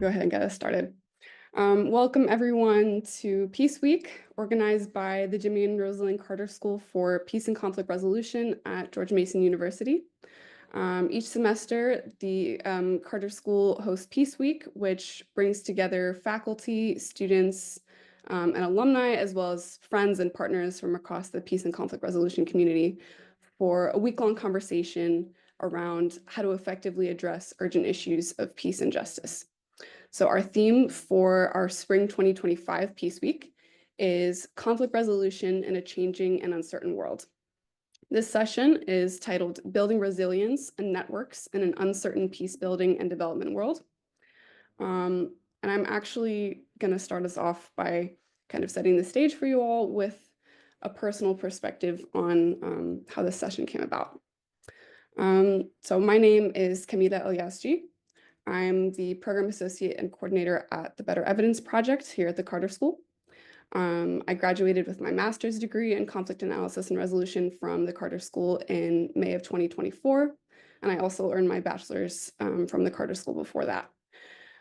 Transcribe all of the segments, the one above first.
go ahead and get us started. Welcome everyone to Peace Week, organized by the Jimmy and Rosalind Carter School for Peace and Conflict Resolution at George Mason University. Each semester, the Carter School hosts Peace Week, which brings together faculty, students, and alumni, as well as friends and partners from across the peace and conflict resolution community for a week-long conversation around how to effectively address urgent issues of peace and justice. So our theme for our spring 2025 Peace Week is conflict resolution in a changing and uncertain world. This session is titled Building Resilience and Networks in an Uncertain Peace Building and Development World. And I'm actually going to start us off by kind of setting the stage for you all with a personal perspective on how this session came about. So my name is Camila Eliasji. I'm the Program Associate and Coordinator at the Better Evidence Project here at the Carter School. I graduated with my master's degree in conflict analysis and resolution from the Carter School in May of 2024, and I also earned my bachelor's from the Carter School before that.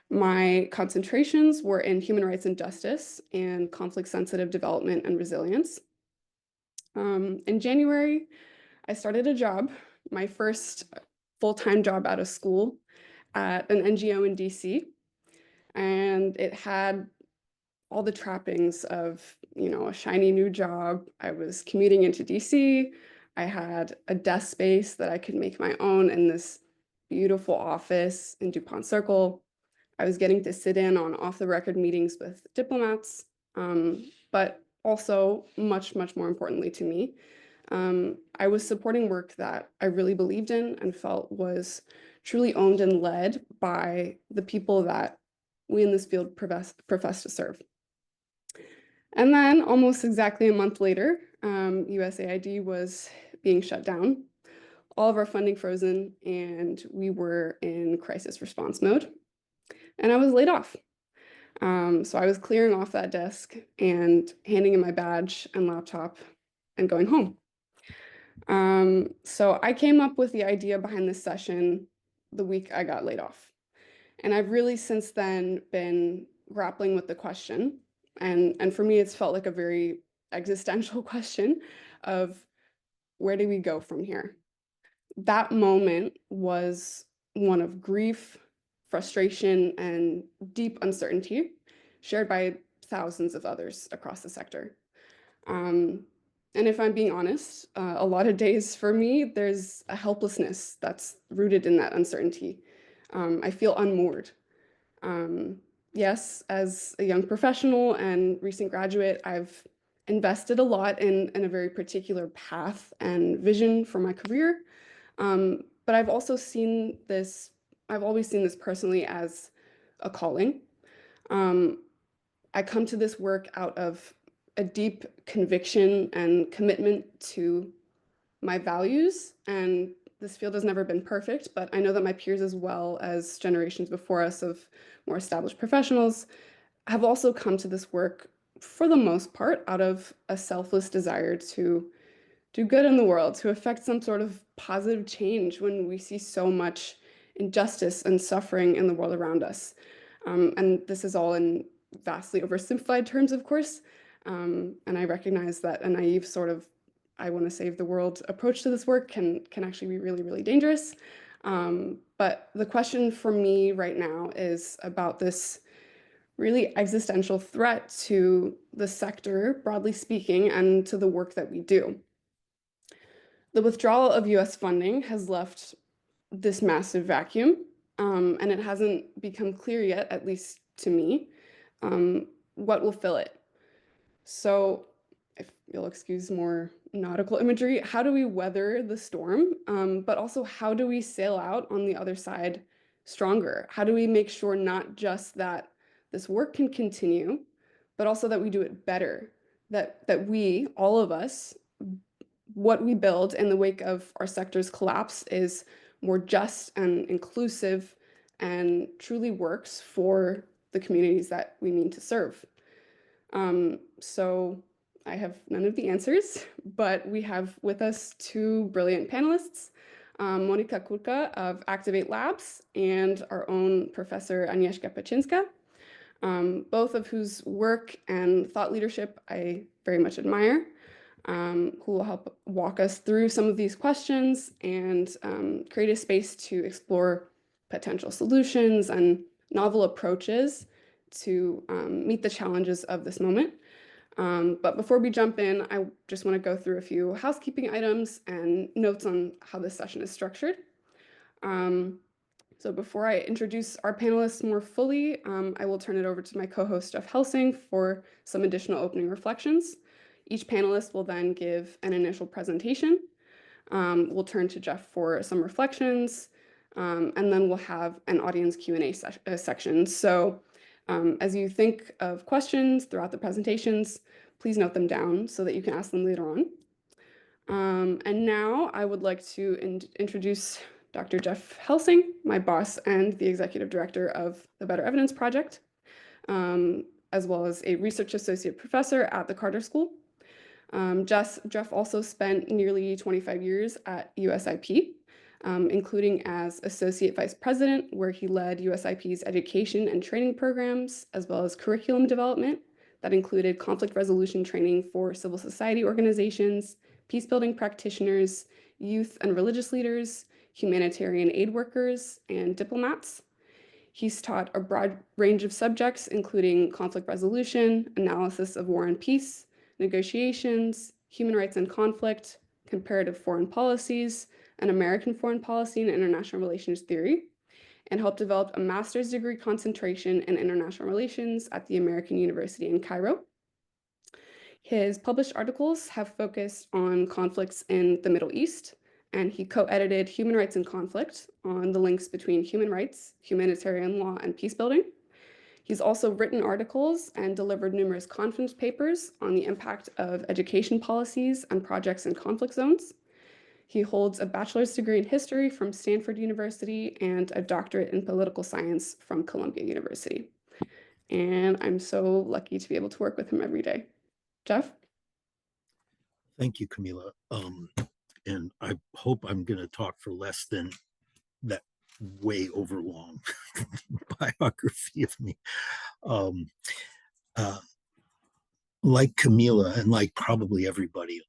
My concentrations were in human rights and justice and conflict-sensitive development and resilience. In January, I started a job, my first full-time job out of school, at an NGO in DC, and it had all the trappings of, a shiny new job. I was commuting into DC. I had a desk space that I could make my own in this beautiful office in DuPont Circle. I was getting to sit in on off-the-record meetings with diplomats, but also much, much more importantly to me, I was supporting work that I really believed in and felt was truly owned and led by the people that we in this field profess to serve. And then almost exactly a month later, USAID was being shut down, all of our funding frozen, and we were in crisis response mode. And I was laid off. So I was clearing off that desk and handing in my badge and laptop and going home. So I came up with the idea behind this session the week I got laid off. And I've really since then been grappling with the question. And for me, it's felt like a very existential question of where do we go from here? That moment was one of grief, frustration, and deep uncertainty shared by thousands of others across the sector. And if I'm being honest, a lot of days for me, there's a helplessness that's rooted in that uncertainty. I feel unmoored. Yes, as a young professional and recent graduate, I've invested a lot in a very particular path and vision for my career. But I've also seen this, I've always seen this personally as a calling. I come to this work out of a deep conviction and commitment to my values, and this field has never been perfect, but I know that my peers, as well as generations before us of more established professionals, have also come to this work for the most part out of a selfless desire to do good in the world, to affect some sort of positive change when we see so much injustice and suffering in the world around us. And this is all in vastly oversimplified terms, of course. And I recognize that a naive sort of I want to save the world approach to this work can actually be really, really dangerous. But the question for me right now is about this really existential threat to the sector, broadly speaking, and to the work that we do. The withdrawal of US funding has left this massive vacuum, and it hasn't become clear yet, at least to me, what will fill it. So if you'll excuse more nautical imagery, how do we weather the storm? But also, how do we sail out on the other side stronger? How do we make sure not just that this work can continue, but also that we do it better, that we, all of us, what we build in the wake of our sector's collapse is more just and inclusive and truly works for the communities that we mean to serve. So I have none of the answers, but we have with us two brilliant panelists. Monika Kurka of Activate Labs, and our own Professor Agnieszka Paczynska, both of whose work and thought leadership I very much admire, who will help walk us through some of these questions and create a space to explore potential solutions and novel approaches to meet the challenges of this moment. But before we jump in, I just want to go through a few housekeeping items and notes on how this session is structured. So before I introduce our panelists more fully, I will turn it over to my co-host, Jeff Helsing, for some additional opening reflections. Each panelist will then give an initial presentation. We'll turn to Jeff for some reflections, and then we'll have an audience Q&A section. So as you think of questions throughout the presentations, please note them down so that you can ask them later on. And now I would like to introduce Dr. Jeff Helsing, my boss and the executive director of the Better Evidence Project, as well as a research associate professor at the Carter School. Jeff also spent nearly 25 years at USIP, including as associate vice president, where he led USIP's education and training programs, as well as curriculum development that included conflict resolution training for civil society organizations, peacebuilding practitioners, youth and religious leaders, humanitarian aid workers, and diplomats. He's taught a broad range of subjects, including conflict resolution, analysis of war and peace, negotiations, human rights and conflict, comparative foreign policies, and American foreign policy and international relations theory, and helped develop a master's degree concentration in international relations at the American University in Cairo. His published articles have focused on conflicts in the Middle East, and he co-edited Human Rights and Conflict on the links between human rights, humanitarian law, and peacebuilding. He's also written articles and delivered numerous conference papers on the impact of education policies and projects in conflict zones. He holds a bachelor's degree in history from Stanford University and a doctorate in political science from Columbia University. And I'm so lucky to be able to work with him every day. Jeff? Thank you, Camila. And I hope I'm going to talk for less than that way over long biography of me. Like Camila, and like probably everybody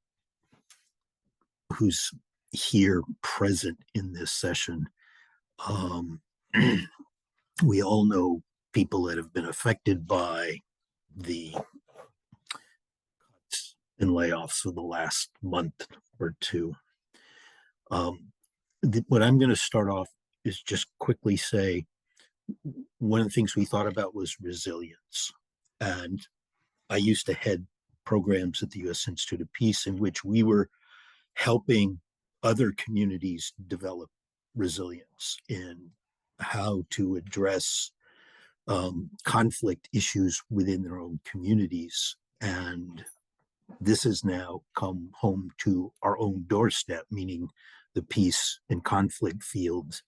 who's here present in this session, we all know people that have been affected by the cuts and layoffs of the last month or two. What I'm going to start off is just quickly say one of the things we thought about was resilience. And I used to head programs at the U.S. Institute of Peace in which we were helping other communities develop resilience in how to address conflict issues within their own communities. And this has now come home to our own doorstep, meaning the peace and conflict field.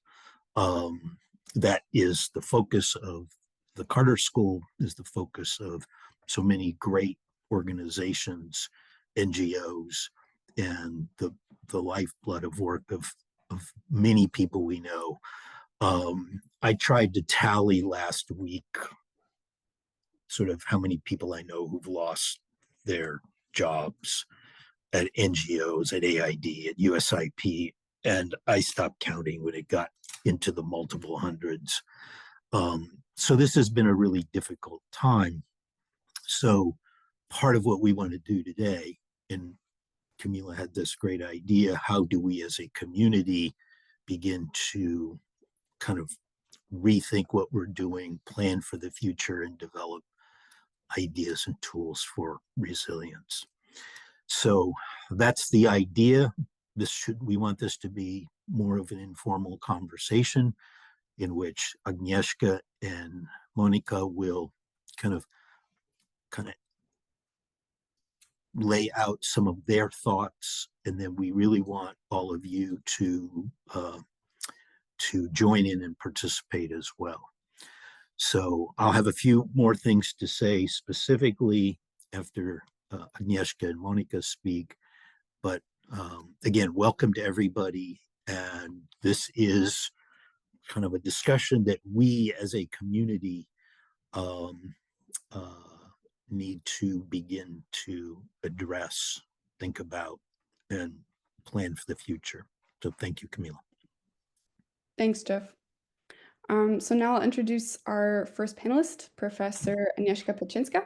That is the focus of the Carter School, is the focus of so many great organizations, NGOs, and the lifeblood of work of many people we know. I tried to tally last week sort of how many people I know who've lost their jobs at NGOs, at AID, at USIP, and I stopped counting when it got into the multiple hundreds. So this has been a really difficult time. So part of what we want to do today, and Camila had this great idea, how do we as a community begin to kind of rethink what we're doing, plan for the future, and develop ideas and tools for resilience. So that's the idea. We want this to be more of an informal conversation in which Agnieszka and Monika will kind of lay out some of their thoughts, and then we really want all of you to join in and participate as well. So I'll have a few more things to say specifically after Agnieszka and Monika speak, but again, welcome to everybody, And this is kind of a discussion that we as a community um, uh, need to begin to address, think about, and plan for the future. So thank you, Camila. Thanks, Jeff. So now I'll introduce our first panelist, Professor Agnieszka Pachinska.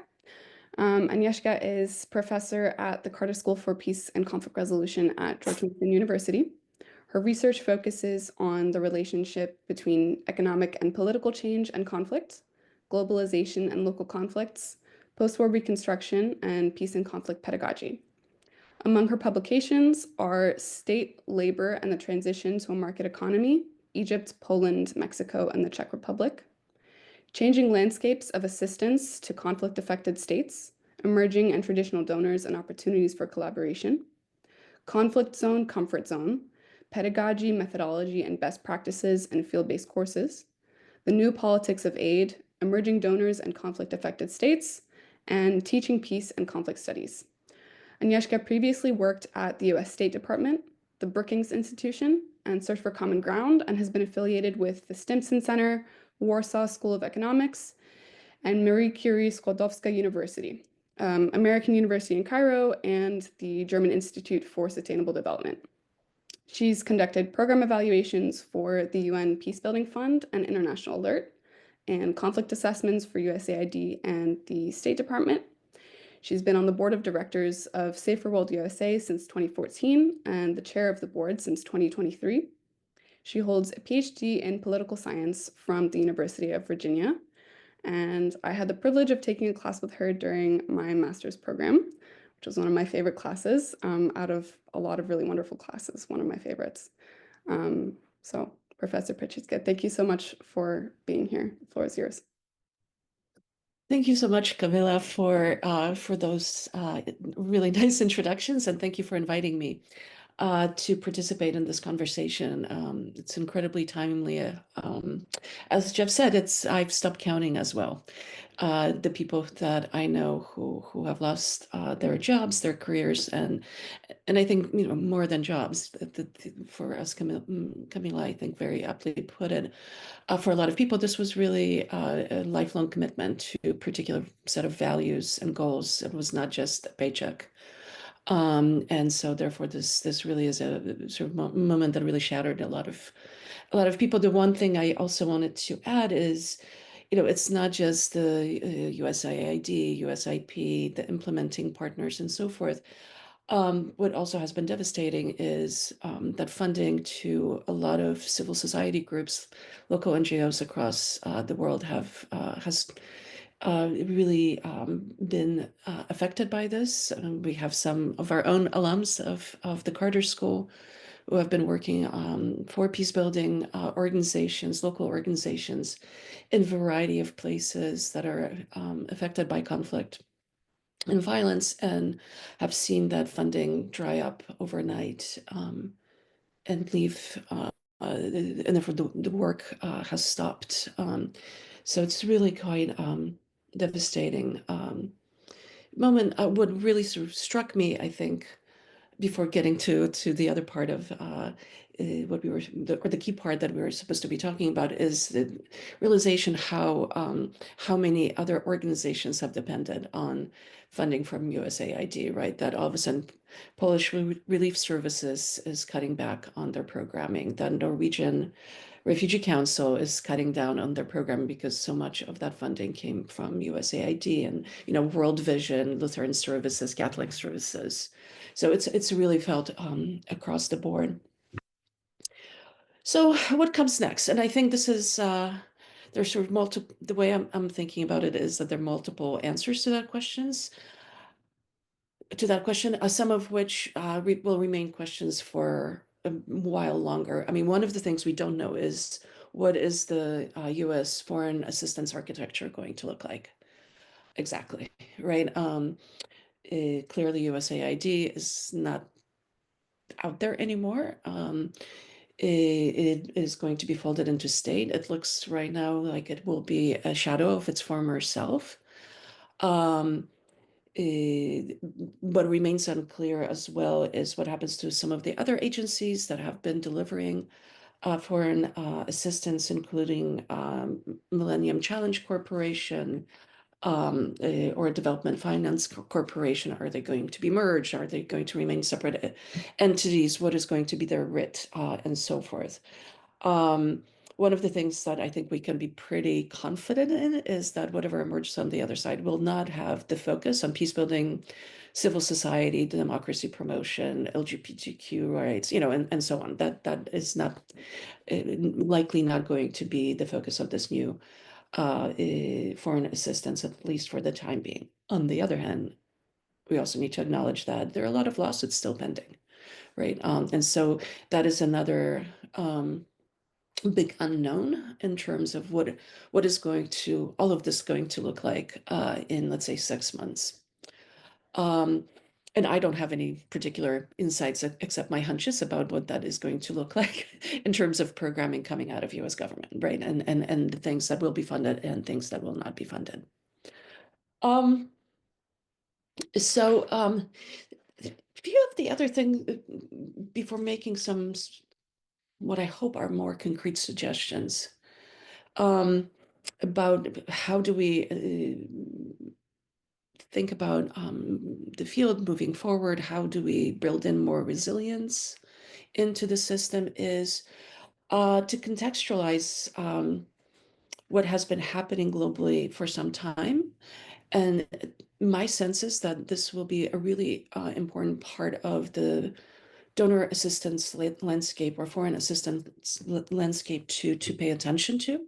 Agnieszka is professor at the Carter School for Peace and Conflict Resolution at George Mason University. Her research focuses on the relationship between economic and political change and conflict, globalization and local conflicts, post-war reconstruction, and peace and conflict pedagogy. Among her publications are State, Labor, and the Transition to a Market Economy, Egypt, Poland, Mexico, and the Czech Republic, Changing Landscapes of Assistance to Conflict-Affected States, Emerging and Traditional Donors and Opportunities for Collaboration, Conflict Zone, Comfort Zone, Pedagogy, Methodology, and Best Practices in Field-Based Courses, The New Politics of Aid, Emerging Donors and Conflict-Affected States, and Teaching Peace and Conflict Studies. Agnieszka previously worked at the US State Department, the Brookings Institution, and Search for Common Ground, and has been affiliated with the Stimson Center, Warsaw School of Economics, and Marie Curie Skłodowska University, American University in Cairo, and the German Institute for Sustainable Development. She's conducted program evaluations for the UN Peacebuilding Fund and International Alert, and conflict assessments for USAID and the State Department. She's been on the board of directors of Safer World USA since 2014 and the chair of the board since 2023. She holds a PhD in political science from the University of Virginia, and I had the privilege of taking a class with her during my master's program, which was one of my favorite classes, out of a lot of really wonderful classes, one of my favorites. So Professor Pritchitska, thank you so much for being here. The floor is yours. Thank you so much, Camilla, for those really nice introductions, and thank you for inviting me to participate in this conversation. It's incredibly timely. As Jeff said, I've stopped counting as well. The people that I know who have lost their jobs, their careers, and I think more than jobs. For us, Camilla, I think very aptly put it. For a lot of people, this was really a lifelong commitment to a particular set of values and goals. It was not just a paycheck. And so therefore this really is a sort of moment that really shattered a lot of people. The one thing I also wanted to add is, it's not just the USAID, USIP, the implementing partners and so forth. What also has been devastating is that funding to a lot of civil society groups, local NGOs across the world has really been affected by this. We have some of our own alums of the Carter School who have been working for peacebuilding organizations, local organizations in a variety of places that are affected by conflict and violence, and have seen that funding dry up overnight and leave, and therefore the work has stopped. So it's really quite devastating moment. What really sort of struck me, I think, before getting to the other part of what we were, or the key part that we were supposed to be talking about, is the realization how many other organizations have depended on funding from USAID, right? That all of a sudden Polish Relief Services is cutting back on their programming. That Norwegian Refugee Council is cutting down on their program because so much of that funding came from USAID and, World Vision, Lutheran Services, Catholic Services. So it's really felt across the board. So what comes next? And I think this is there's sort of multiple. The way I'm thinking about it is that there are multiple answers to that questions. To that question, some of which will remain questions for a while longer. I mean, one of the things we don't know is what is the U.S. foreign assistance architecture going to look like exactly, right? Clearly, USAID is not out there anymore. It is going to be folded into state. It looks right now like it will be a shadow of its former self. what remains unclear as well is what happens to some of the other agencies that have been delivering foreign assistance, including Millennium Challenge Corporation, or Development Finance Corporation. Are they going to be merged? Are they going to remain separate entities? What is going to be their writ, and so forth? One of the things that I think we can be pretty confident in is that whatever emerges on the other side will not have the focus on peace building, civil society, democracy promotion, LGBTQ rights, and so on. That is not likely not going to be the focus of this new foreign assistance, at least for the time being. On the other hand, we also need to acknowledge that there are a lot of lawsuits still pending, right? And so that is another big unknown in terms of what is all of this going to look like in, let's say, 6 months. And I don't have any particular insights except my hunches about what that is going to look like in terms of programming coming out of US government, right? And the things that will be funded and things that will not be funded. So a few of the other things before making some what I hope are more concrete suggestions about how do we think about the field moving forward, how do we build in more resilience into the system, is to contextualize what has been happening globally for some time. And my sense is that this will be a really important part of the donor assistance landscape or foreign assistance landscape to pay attention to.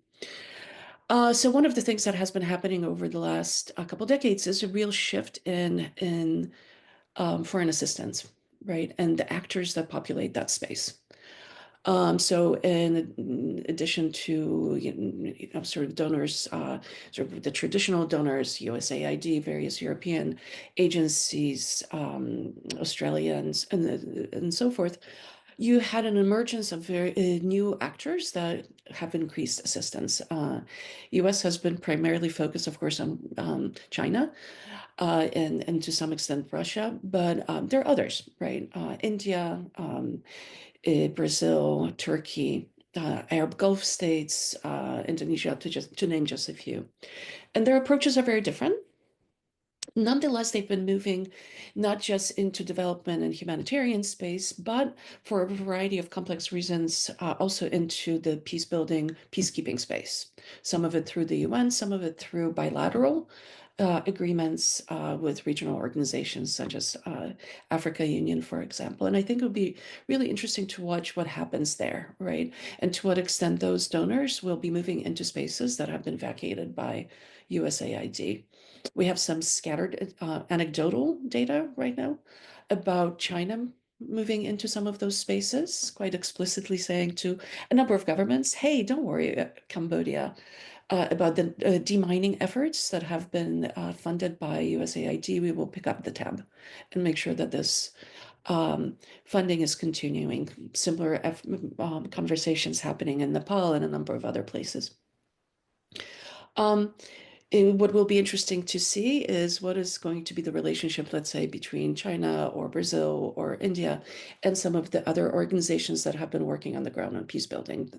So one of the things that has been happening over the last couple decades is a real shift in foreign assistance, right? And the actors that populate that space. So in addition to sort of donors, sort of the traditional donors, USAID, various European agencies, Australians, and so forth, you had an emergence of very new actors that have increased assistance. U.S. has been primarily focused, of course, on China and to some extent Russia, but there are others, right? India, Brazil, Turkey, Arab Gulf states, Indonesia, to name just a few. And their approaches are very different. Nonetheless, they've been moving not just into development and humanitarian space, but for a variety of complex reasons, also into the peace building, peacekeeping space. Some of it through the UN, some of it through bilateral agreements with regional organizations such as Africa Union, for example. And I think it would be really interesting to watch what happens there, right? And to what extent those donors will be moving into spaces that have been vacated by USAID. We have some scattered anecdotal data right now about China moving into some of those spaces, quite explicitly saying to a number of governments, hey, don't worry, Cambodia, about the demining efforts that have been funded by USAID. We will pick up the tab and make sure that this funding is continuing. Similar conversations happening in Nepal and a number of other places. What will be interesting to see is what is going to be the relationship, let's say, between China or Brazil or India and some of the other organizations that have been working on the ground on peace building.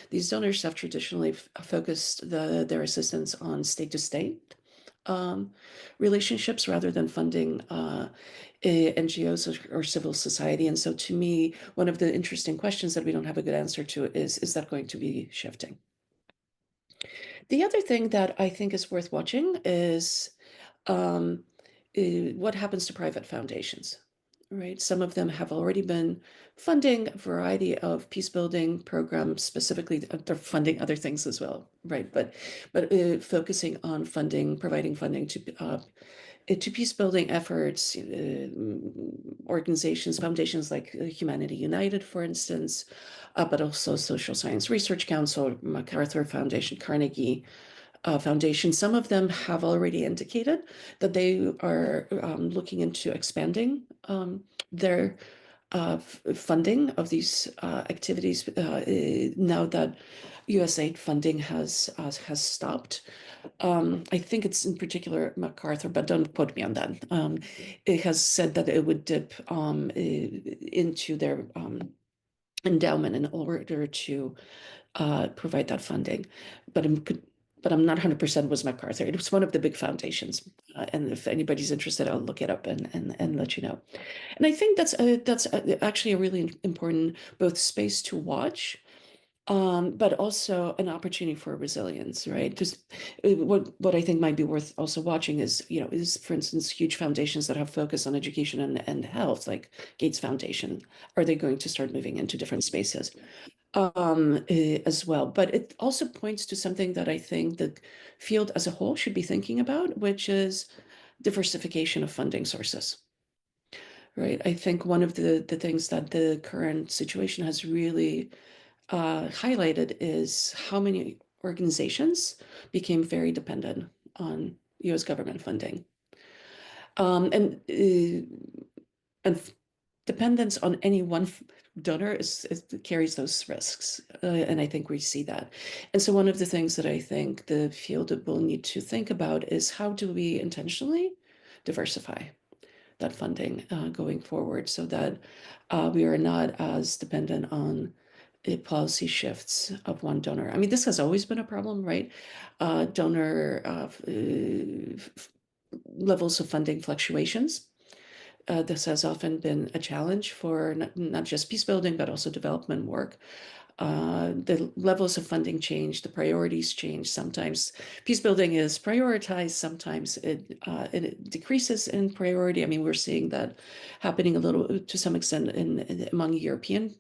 These donors have traditionally focused their assistance on state-to-state relationships rather than funding NGOs or civil society. And so to me, one of the interesting questions that we don't have a good answer to is that going to be shifting? The other thing that I think is worth watching is what happens to private foundations, right? Some of them have already been funding a variety of peace building programs. Specifically, they're funding other things as well, right? But focusing on providing funding to peace building efforts, organizations, foundations like Humanity United, for instance, but also Social Science Research Council, MacArthur Foundation, Carnegie Foundation. Some of them have already indicated that they are looking into expanding their funding of these activities now that USAID funding has stopped. I think it's in particular MacArthur, but don't quote me on that. It has said that it would dip into their endowment in order to provide that funding. But I'm not 100% was MacArthur. It was one of the big foundations. And if anybody's interested, I'll look it up and let you know. And I think that's actually a really important both space to watch, but also an opportunity for resilience, right? Because what I think might be worth also watching is, for instance, huge foundations that have focus on education and health, like Gates Foundation. Are they going to start moving into different spaces as well? But it also points to something that I think the field as a whole should be thinking about, which is diversification of funding sources. Right. I think one of the things that the current situation has really highlighted is how many organizations became very dependent on US government funding. And dependence on any one donor carries those risks. And I think we see that. And so one of the things that I think the field will need to think about is how do we intentionally diversify that funding going forward so that we are not as dependent on policy shifts of one donor. I mean, this has always been a problem, right? Donor levels of funding fluctuations. This has often been a challenge for not just peace building, but also development work. The levels of funding change, the priorities change. Sometimes peace building is prioritized, sometimes it decreases in priority. I mean, we're seeing that happening a little to some extent among European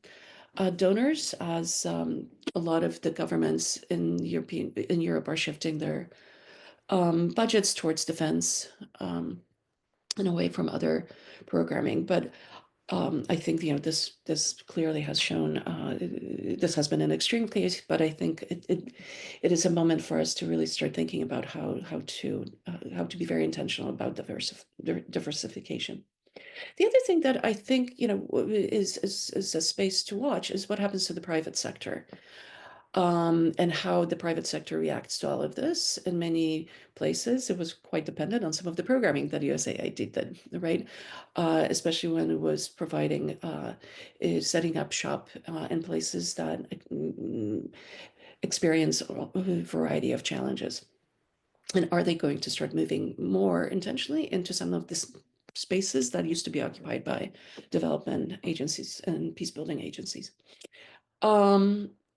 donors, as a lot of the governments in Europe are shifting their budgets towards defense and away from other programming. But I think this clearly has shown this has been an extreme case, but I think it is a moment for us to really start thinking about how to be very intentional about diversification. The other thing that I think is a space to watch is what happens to the private sector. And how the private sector reacts to all of this. In many places, it was quite dependent on some of the programming that USAID did, right? Especially when it was providing, setting up shop in places that experience a variety of challenges. And are they going to start moving more intentionally into some of the spaces that used to be occupied by development agencies and peace building agencies?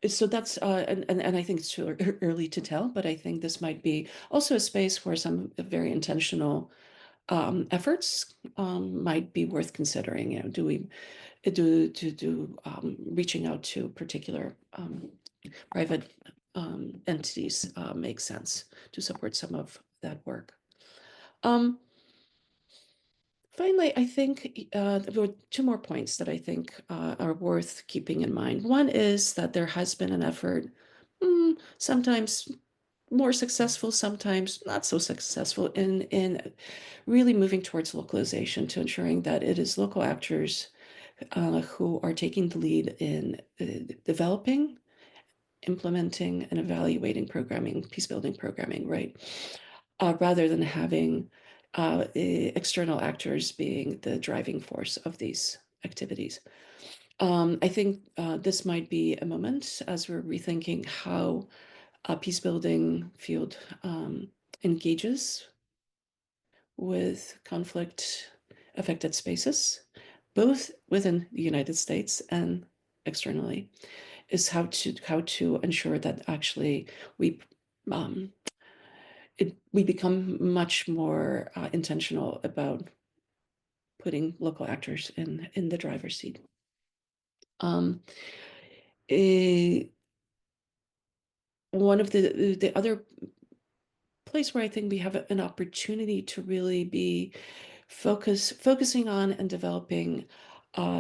So that's and I think it's too early to tell, but I think this might be also a space where some very intentional efforts might be worth considering. Do we do reaching out to particular private entities make sense to support some of that work? Finally, I think there were two more points that I think are worth keeping in mind. One is that there has been an effort, sometimes more successful, sometimes not so successful, in really moving towards localization, to ensuring that it is local actors who are taking the lead in developing, implementing, and evaluating programming, peace building programming, right? Rather than having external actors being the driving force of these activities. I think this might be a moment as we're rethinking how a peace building field engages with conflict affected spaces, both within the United States and externally, is how to ensure that actually we become much more intentional about putting local actors in the driver's seat. One of the other place where I think we have an opportunity to really be focusing on and developing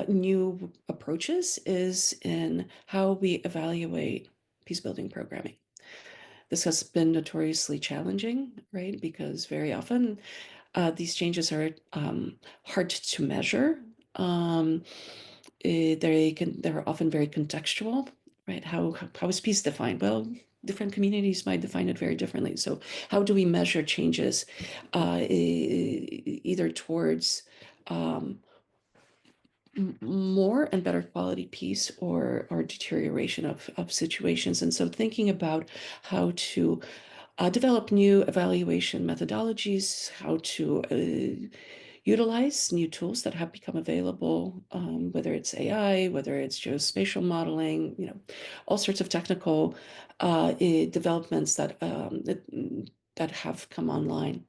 new approaches is in how we evaluate peace building programming. This has been notoriously challenging, right? Because very often these changes are hard to measure. They're often very contextual, right? How is peace defined? Well, different communities might define it very differently. So how do we measure changes either towards more and better quality peace or deterioration of situations? And so thinking about how to develop new evaluation methodologies, how to utilize new tools that have become available, whether it's AI, whether it's geospatial modeling, all sorts of technical developments that have come online.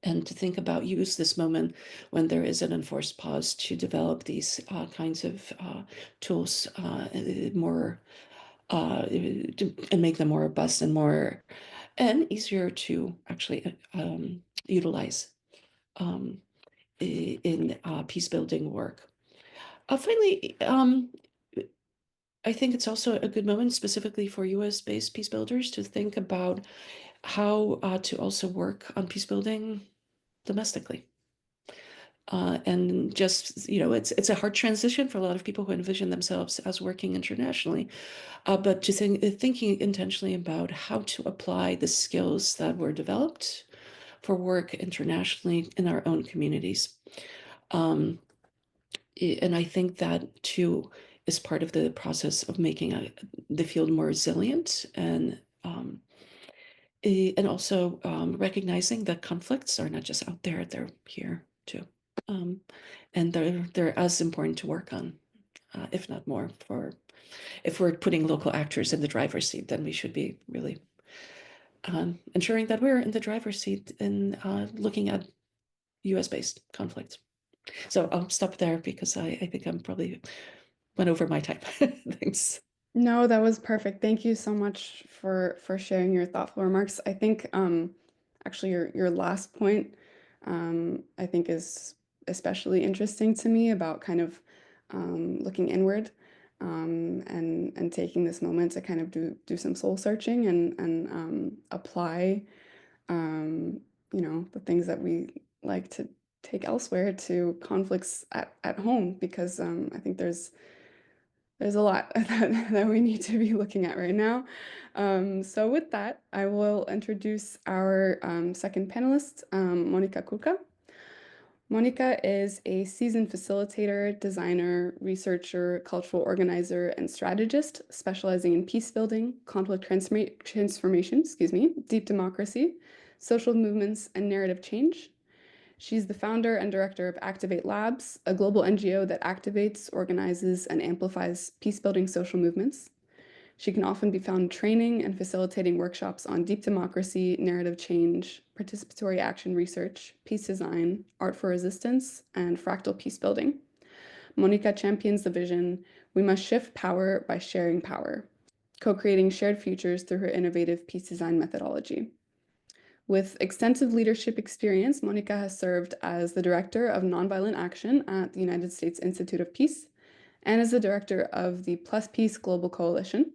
And to think about use this moment when there is an enforced pause to develop these kinds of tools more and make them more robust and easier to actually utilize in peace building work. Finally, I think it's also a good moment specifically for US-based peace builders to think about how to also work on peace building domestically. And just, it's a hard transition for a lot of people who envision themselves as working internationally. But to thinking intentionally about how to apply the skills that were developed for work internationally in our own communities. And I think that too is part of the process of making the field more resilient and also recognizing that conflicts are not just out there, they're here too. And they're as important to work on, if not more. If we're putting local actors in the driver's seat, then we should be really ensuring that we're in the driver's seat in looking at US-based conflicts. So I'll stop there because I think I'm probably went over my time. Thanks. No, that was perfect. Thank you so much for sharing your thoughtful remarks. I think actually your last point I think is especially interesting to me about kind of looking inward and taking this moment to kind of do some soul searching and apply the things that we like to take elsewhere to conflicts at home because I think there's a lot that we need to be looking at right now. So with that, I will introduce our second panelist, Monika Kulka. Monika is a seasoned facilitator, designer, researcher, cultural organizer, and strategist specializing in peace building, conflict transformation, deep democracy, social movements, and narrative change. She's the founder and director of Activate Labs, a global NGO that activates, organizes, and amplifies peace-building social movements. She can often be found training and facilitating workshops on deep democracy, narrative change, participatory action research, peace design, art for resistance, and fractal peace building. Monika champions the vision, we must shift power by sharing power, co-creating shared futures through her innovative peace design methodology. With extensive leadership experience, Monika has served as the Director of Nonviolent Action at the United States Institute of Peace and as the Director of the Plus Peace Global Coalition.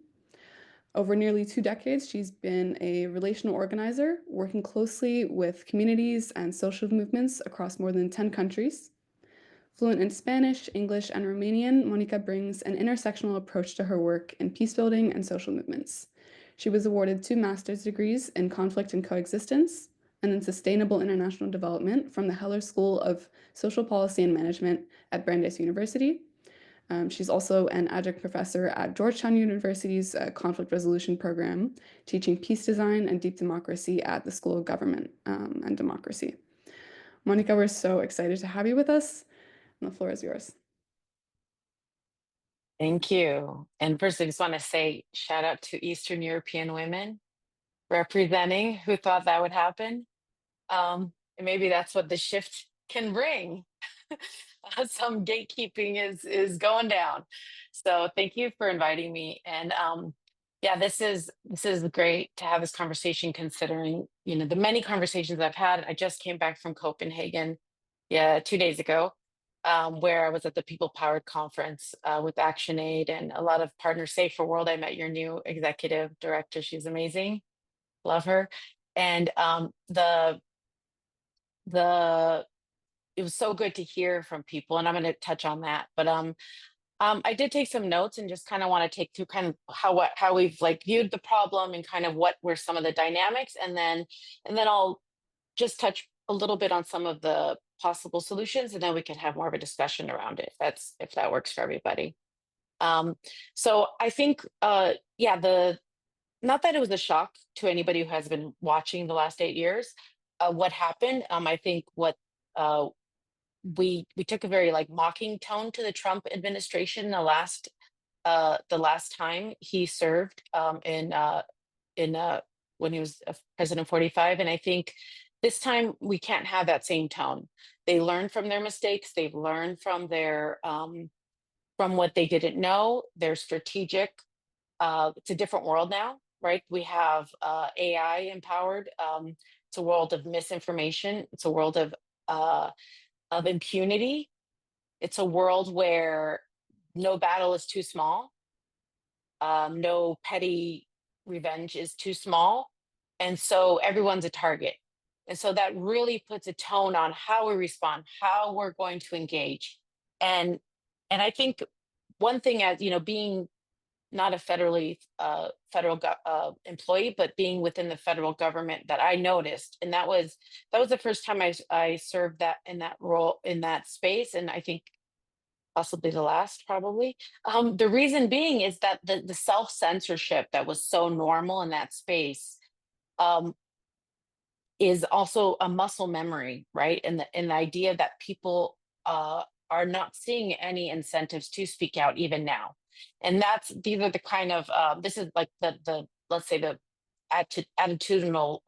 Over nearly 2 decades, she's been a relational organizer, working closely with communities and social movements across more than 10 countries. Fluent in Spanish, English, and Romanian, Monika brings an intersectional approach to her work in peacebuilding and social movements. She was awarded 2 master's degrees in conflict and coexistence and in sustainable international development from the Heller School of Social Policy and Management at Brandeis University. She's also an adjunct professor at Georgetown University's conflict resolution program, teaching peace design and deep democracy at the School of Government and Democracy. Monika, we're so excited to have you with us. And the floor is yours. Thank you. And first, I just want to say shout out to Eastern European women representing who thought that would happen. And maybe that's what the shift can bring. Some gatekeeping is going down. So thank you for inviting me. And yeah, this is great to have this conversation considering, the many conversations I've had. I just came back from Copenhagen, 2 days ago, where I was at the People Powered Conference with ActionAid and a lot of partners. Safer World. I met your new executive director. She's amazing. Love her. And it was so good to hear from people, and I'm going to touch on that. But I did take some notes and just kind of want to take through kind of how we've like viewed the problem and kind of what were some of the dynamics, and then I'll just touch a little bit on some of the possible solutions, and then we can have more of a discussion around it. If that works for everybody. Um, so I think, yeah, not that it was a shock to anybody who has been watching the last 8 years. What happened? I think what uh, we took a very like mocking tone to the Trump administration the last time he served in when he was President 45, and I think this time we can't have that same tone. They learned from their mistakes. They've learned from their from what they didn't know. They're strategic. It's a different world now, right? We have AI empowered. It's a world of misinformation. It's a world of impunity. It's a world where no battle is too small. No petty revenge is too small. And so everyone's a target. And so that really puts a tone on how we respond, how we're going to engage. And I think one thing, as you know, being not a federal employee, but being within the federal government, that I noticed, and that was the first time I served that in that role in that space, and I think possibly the last, probably. The reason being is that the self censorship that was so normal in that space um, is also a muscle memory, right? And the idea that people are not seeing any incentives to speak out even now. And these are the kind of this is like the let's say the attitudinal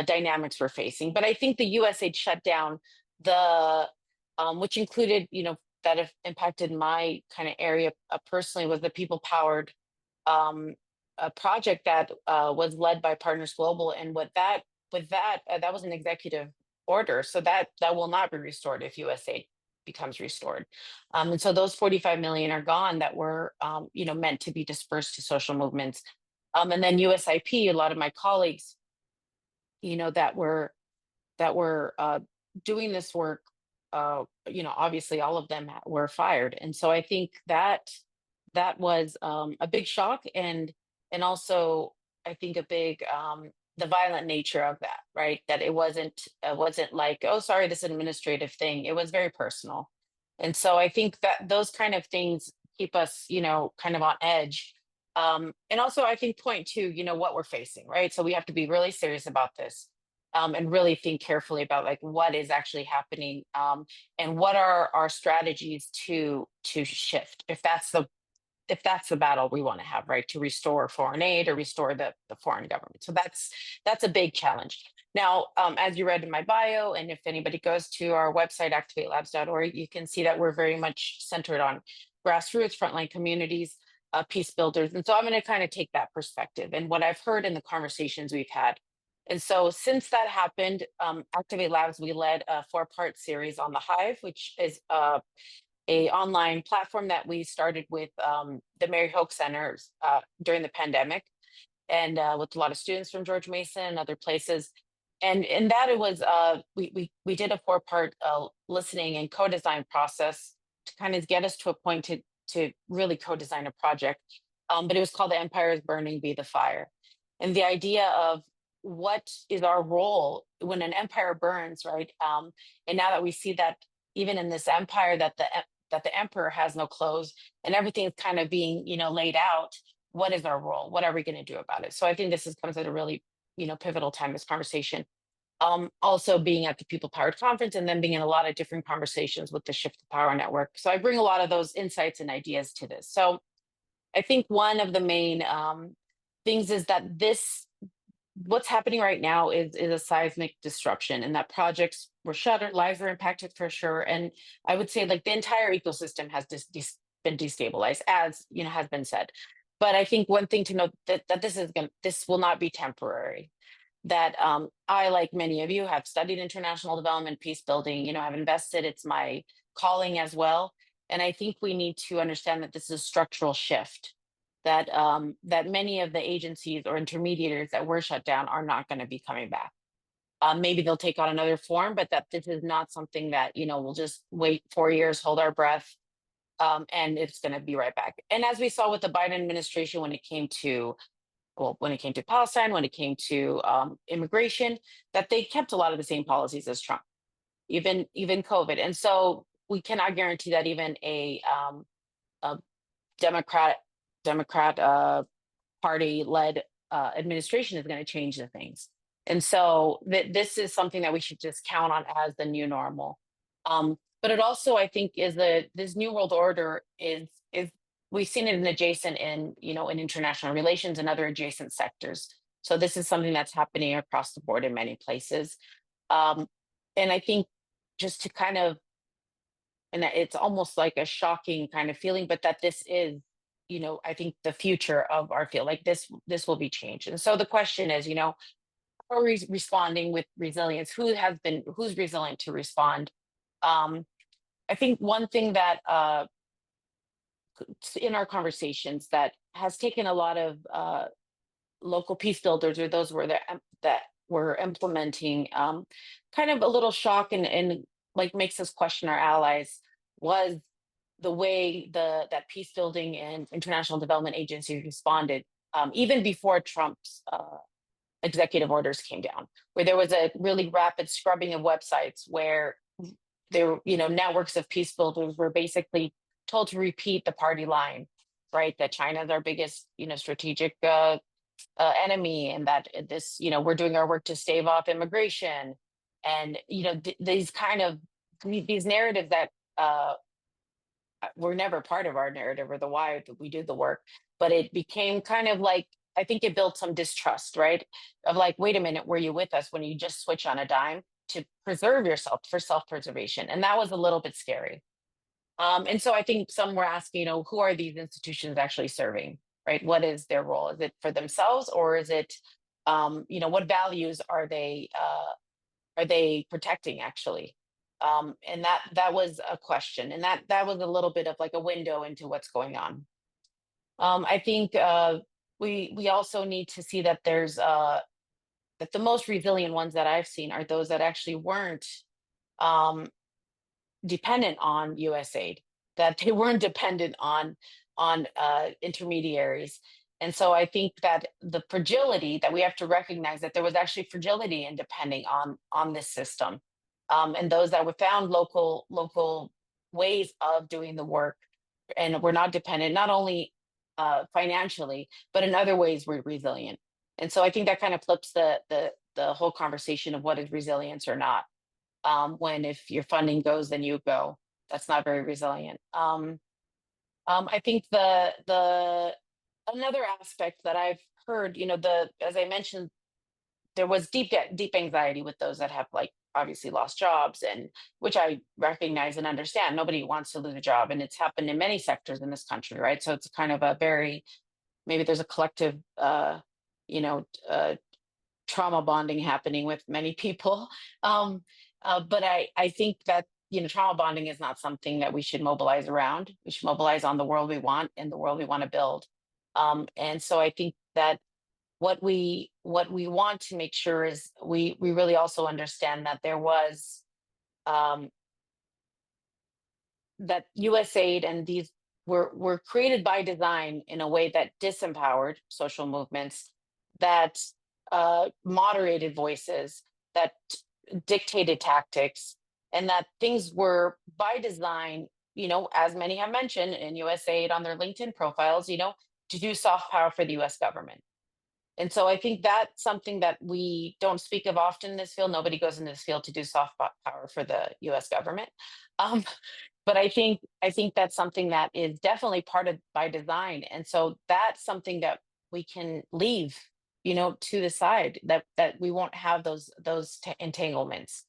dynamics we're facing. But I think the USAID shutdown, the which included, that have impacted my kind of area personally, was the people powered a project that was led by Partners Global, and that was an executive order, so that will not be restored if USAID becomes restored, and so those 45 million are gone that were meant to be dispersed to social movements, and then USIP, a lot of my colleagues, that were doing this work, obviously all of them were fired, and so I think that was a big shock, and also I think a big the violent nature of that, right? That it wasn't like, oh, sorry, this administrative thing. It was very personal, and so I think that those kind of things keep us, kind of on edge. And also, I think point to, what we're facing, right? So we have to be really serious about this, and really think carefully about like what is actually happening, and what are our strategies to shift if that's the battle we want to have, right? To restore foreign aid or restore the foreign government. So that's a big challenge. Now, as you read in my bio, and if anybody goes to our website, activatelabs.org, you can see that we're very much centered on grassroots, frontline communities, peace builders. And so I'm going to kind of take that perspective and what I've heard in the conversations we've had. And so since that happened, Activate Labs, we led a 4-part series on the Hive, which is a online platform that we started with the Mary Hoke Centers during the pandemic, and with a lot of students from George Mason and other places. And in that, it was we did a 4-part listening and co-design process to kind of get us to a point to really co-design a project. But it was called "The Empire is Burning, Be the Fire," and the idea of what is our role when an empire burns, right? And now that we see that even in this empire, that the emperor has no clothes and everything's kind of being, laid out, what is our role? What are we going to do about it? So I think comes at a really, pivotal time in this conversation. Also being at the People Powered Conference, and then being in a lot of different conversations with the Shift to Power Network. So I bring a lot of those insights and ideas to this. So I think one of the main things is that what's happening right now is a seismic disruption, and that projects were shuttered, lives were impacted for sure. And I would say like the entire ecosystem has been destabilized, as has been said. But I think one thing to note that this will not be temporary. That I, like many of you, have studied international development, peace building, have invested. It's my calling as well. And I think we need to understand that this is a structural shift, that many of the agencies or intermediaries that were shut down are not going to be coming back. Maybe they'll take on another form, but that this is not something that, we'll just wait 4 years, hold our breath, and it's going to be right back. And as we saw with the Biden administration, when it came to Palestine, when it came to immigration, that they kept a lot of the same policies as Trump, even COVID. And so we cannot guarantee that even a Democrat party-led administration is going to change the things. And so this is something that we should just count on as the new normal. But it also, I think, is this new world order is we've seen it in adjacent in international relations and other adjacent sectors. So this is something that's happening across the board in many places. And I think just to kind of, and it's almost like a shocking kind of feeling, but that this is, I think the future of our field, like this will be changed. And so the question is, how are we responding with resilience? Who's resilient to respond? I think one thing that in our conversations that has taken a lot of local peace builders or those that were implementing kind of a little shock and like makes us question our allies was the way that peace building and international development agencies responded even before Trump's executive orders came down, where there was a really rapid scrubbing of websites where there, networks of peace builders were basically told to repeat the party line, right? That China is our biggest, strategic enemy, and that this, we're doing our work to stave off immigration, and these kind of these narratives that were never part of our narrative or the why that we do the work, but it became kind of like, I think it built some distrust, right? Of like, wait a minute, were you with us when you just switch on a dime to preserve yourself for self-preservation? And that was a little bit scary. And so I think some were asking, who are these institutions actually serving, right? What is their role? Is it for themselves, or is it, what values are they protecting actually? And that was a question, and that was a little bit of like a window into what's going on. I think we also need to see that there's that the most resilient ones that I've seen are those that actually weren't dependent on USAID, that they weren't dependent on intermediaries. And so I think that the fragility that we have to recognize that there was actually fragility in depending on this system, and those that were found local ways of doing the work, and were not dependent, not only financially, but in other ways were resilient. And so I think that kind of flips the whole conversation of what is resilience or not. When if your funding goes, then you go. That's not very resilient. I think the another aspect that I've heard, as I mentioned, there was deep anxiety with those that have like obviously lost jobs, and which I recognize and understand. Nobody wants to lose a job, and it's happened in many sectors in this country, right? So it's kind of a very, maybe there's a collective, trauma bonding happening with many people. But I think that, trauma bonding is not something that we should mobilize around. We should mobilize on the world we want and the world we want to build. And so I think that what we want to make sure is we really also understand that there was that USAID and these were created by design in a way that disempowered social movements, that moderated voices, that dictated tactics, and that things were by design, as many have mentioned in USAID on their LinkedIn profiles, to do soft power for the US government. And so I think that's something that we don't speak of often in this field. Nobody goes in this field to do soft power for the US government. But I think that's something that is definitely part of by design. And so that's something that we can leave, to the side, that we won't have those entanglements.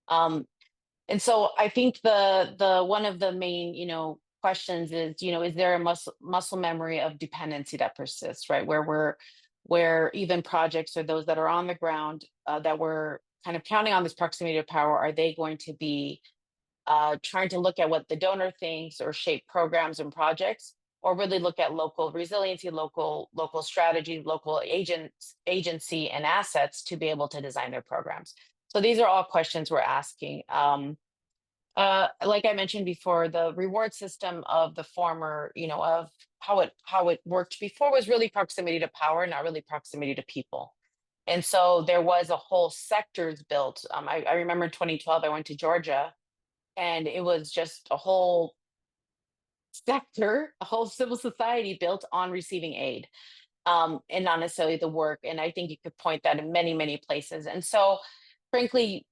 And so I think the one of the main, questions is, is there a muscle memory of dependency that persists, right? Where even projects or those that are on the ground that were kind of counting on this proximity of power, are they going to be trying to look at what the donor thinks or shape programs and projects, or really look at local resiliency, local strategies, local agency and assets to be able to design their programs? So these are all questions we're asking. Like I mentioned before, the reward system of the former, of how it worked before was really proximity to power, not really proximity to people. And so there was a whole sectors built. I remember in 2012, I went to Georgia, and it was just a whole sector, a whole civil society built on receiving aid, and not necessarily the work. And I think you could point that in many, many places. And so, frankly,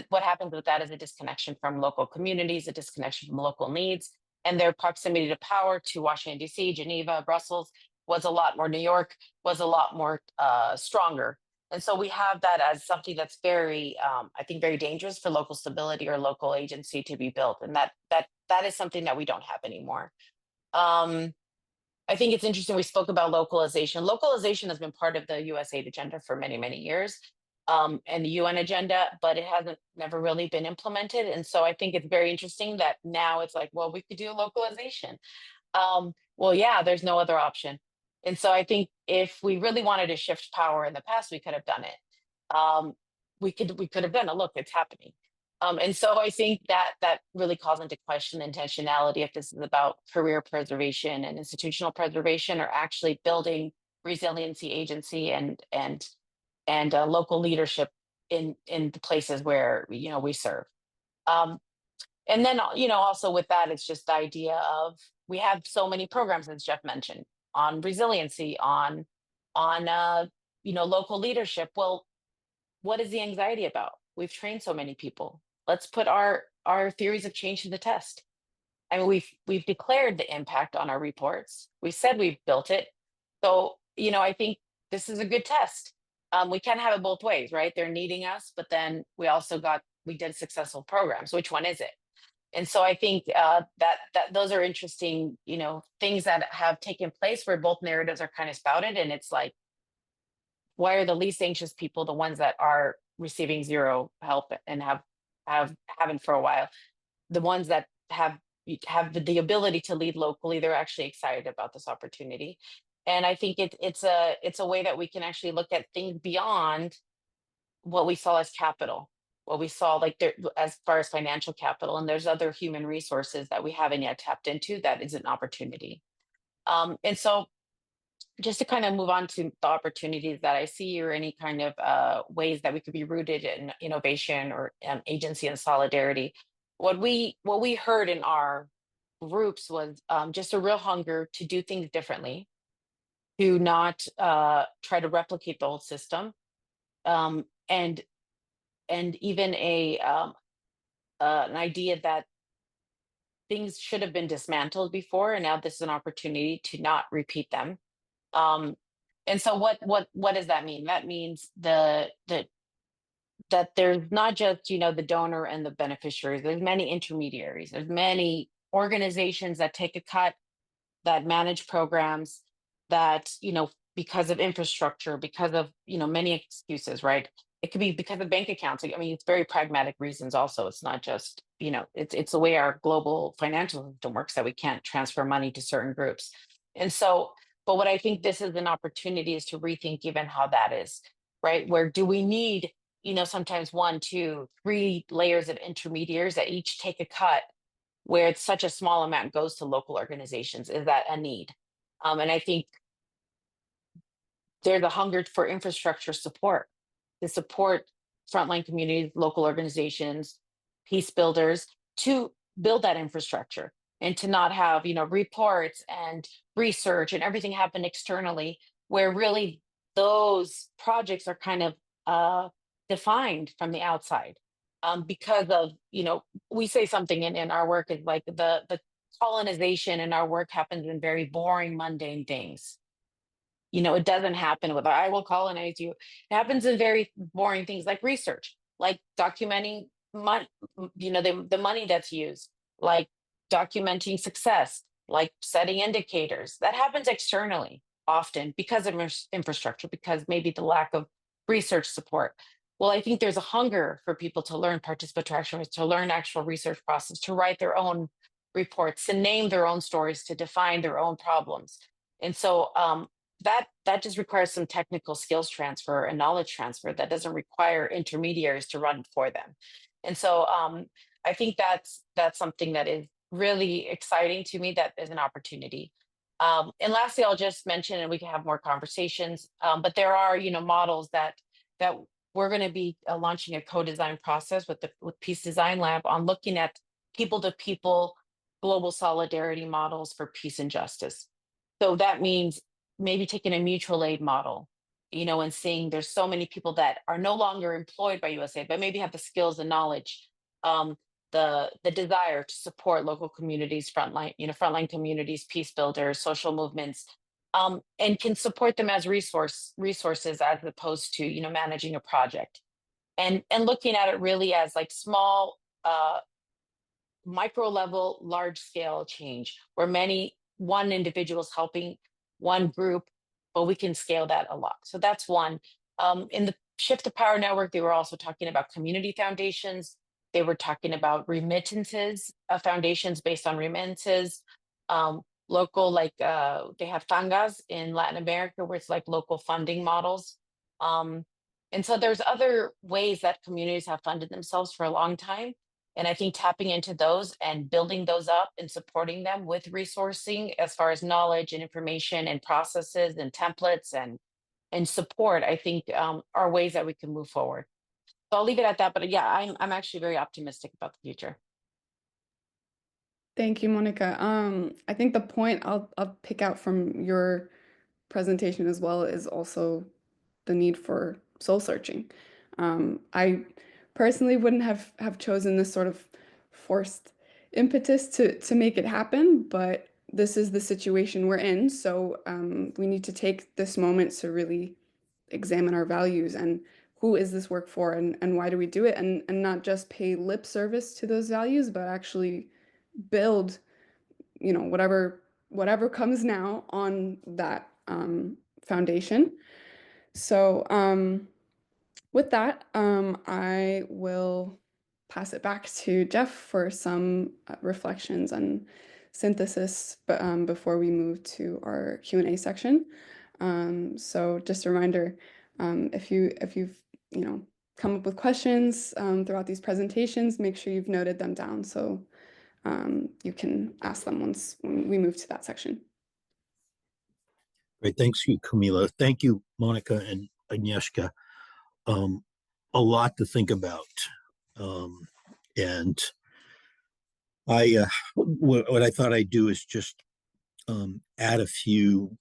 what happens with that is a disconnection from local communities, a disconnection from local needs, and their proximity to power, to Washington, D.C., Geneva, Brussels, was a lot more, New York was a lot more stronger. And so we have that as something that's very, I think, very dangerous for local stability or local agency to be built. And that is something that we don't have anymore. Um, I think it's interesting. We spoke about localization. Localization has been part of the USAID agenda for many, many years, and the UN agenda, but it hasn't never really been implemented. And so I think it's very interesting that now it's like, well, we could do localization. Well, yeah, there's no other option. And so I think if we really wanted to shift power in the past, we could have done it. We could have done it. Look, it's happening. And so I think that really calls into question the intentionality, if this is about career preservation and institutional preservation, or actually building resiliency agency and local leadership in the places where we serve. Um, and then also with that, it's just the idea of, we have so many programs, as Jeff mentioned, on resiliency, on local leadership. Well, what is the anxiety about? We've trained so many people. Let's put our theories of change to the test. I mean, we've declared the impact on our reports. We said we've built it. So, I think this is a good test. We can't have it both ways, right? They're needing us, but then we did successful programs. Which one is it? And so I think that those are interesting, things that have taken place where both narratives are kind of spouted, and it's like, why are the least anxious people the ones that are receiving zero help and haven't for a while? The ones that have the ability to lead locally, they're actually excited about this opportunity. And I think it's a way that we can actually look at things beyond what we saw as capital, what we saw like there as far as financial capital, and there's other human resources that we haven't yet tapped into that is an opportunity. And so just to kind of move on to the opportunities that I see, or any kind of ways that we could be rooted in innovation or agency and solidarity. What we heard in our groups was just a real hunger to do things differently, to not try to replicate the old system, and even an idea that things should have been dismantled before, and now this is an opportunity to not repeat them. And so what does that mean? That means that there's not just, the donor and the beneficiaries. There's many intermediaries. There's many organizations that take a cut, that manage programs, that, because of infrastructure, because of, many excuses, right? It could be because of bank accounts. I mean, it's very pragmatic reasons also. It's not just, it's the way our global financial system works, that we can't transfer money to certain groups. And so, but what I think this is an opportunity is to rethink even how that is, right? Where do we need, sometimes 1, 2, 3 layers of intermediaries that each take a cut, where it's such a small amount goes to local organizations? Is that a need? And I think there's a hunger for infrastructure support, to support frontline communities, local organizations, peace builders, to build that infrastructure, and to not have, reports and research and everything happen externally, where really those projects are kind of defined from the outside, because of, we say something in our work is like the colonization in our work happens in very boring, mundane things. It doesn't happen with, I will colonize you. It happens in very boring things like research, like documenting the money that's used, like documenting success, like setting indicators. That happens externally often because of infrastructure, because maybe the lack of research support. Well, I think there's a hunger for people to learn participatory action, to learn actual research process, to write their own reports, to name their own stories, to define their own problems. And so that just requires some technical skills transfer and knowledge transfer that doesn't require intermediaries to run for them. And so I think that's something that is really exciting to me, that is an opportunity. And lastly, I'll just mention, and we can have more conversations, but there are, models that we're going to be launching a co-design process with Peace Design Lab on looking at people-to-people global solidarity models for peace and justice. So that means maybe taking a mutual aid model, and seeing there's so many people that are no longer employed by USAID, but maybe have the skills and knowledge, the desire to support local communities, frontline communities, peace builders, social movements, and can support them as resources as opposed to managing a project, and looking at it really as like small, micro level, large scale change, where one individual is helping one group, but we can scale that a lot. So that's one. In the Shift to Power Network, they were also talking about community foundations. They were talking about remittances, foundations based on remittances, local, like they have tangas in Latin America, where it's like local funding models. And so there's other ways that communities have funded themselves for a long time. And I think tapping into those and building those up and supporting them with resourcing as far as knowledge and information and processes and templates and support, I think are ways that we can move forward. So I'll leave it at that. But yeah, I'm actually very optimistic about the future. Thank you, Monica. I think the point I'll pick out from your presentation as well is also the need for soul searching. I personally wouldn't have chosen this sort of forced impetus to make it happen, but this is the situation we're in. So we need to take this moment to really examine our values and who is this work for, and why do we do it, and not just pay lip service to those values, but actually build, whatever comes now on that foundation. So with that, I will pass it back to Jeff for some reflections and synthesis, but before we move to our Q&A section. So just a reminder, if you've come up with questions throughout these presentations, make sure you've noted them down so you can ask them when we move to that section. Great, thanks you, Camila. Thank you, Monica and Agnieszka. A lot to think about, and what I thought I'd do is just add a few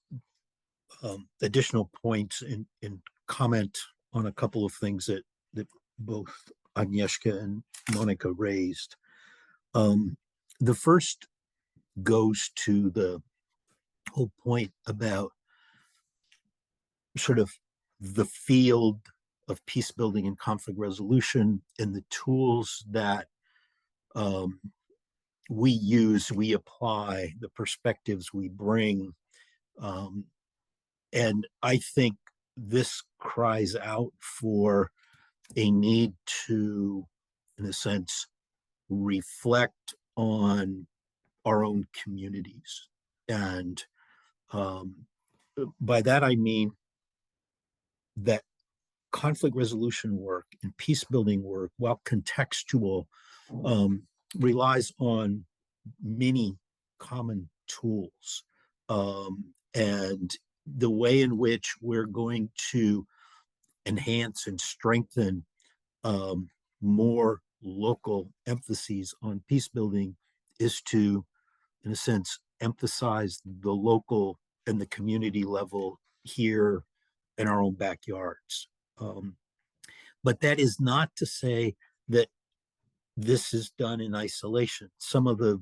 additional points and comment on a couple of things that both Agnieszka and Monica raised. The first goes to the whole point about sort of the field of peace building and conflict resolution and the tools that we use, we apply, the perspectives we bring. And I think this cries out for a need to, in a sense, reflect on our own communities. And by that, I mean that conflict resolution work and peace building work, while contextual, relies on many common tools. And the way in which we're going to enhance and strengthen more local emphases on peace building is to, in a sense, emphasize the local and the community level here in our own backyards. But that is not to say that this is done in isolation. Some of the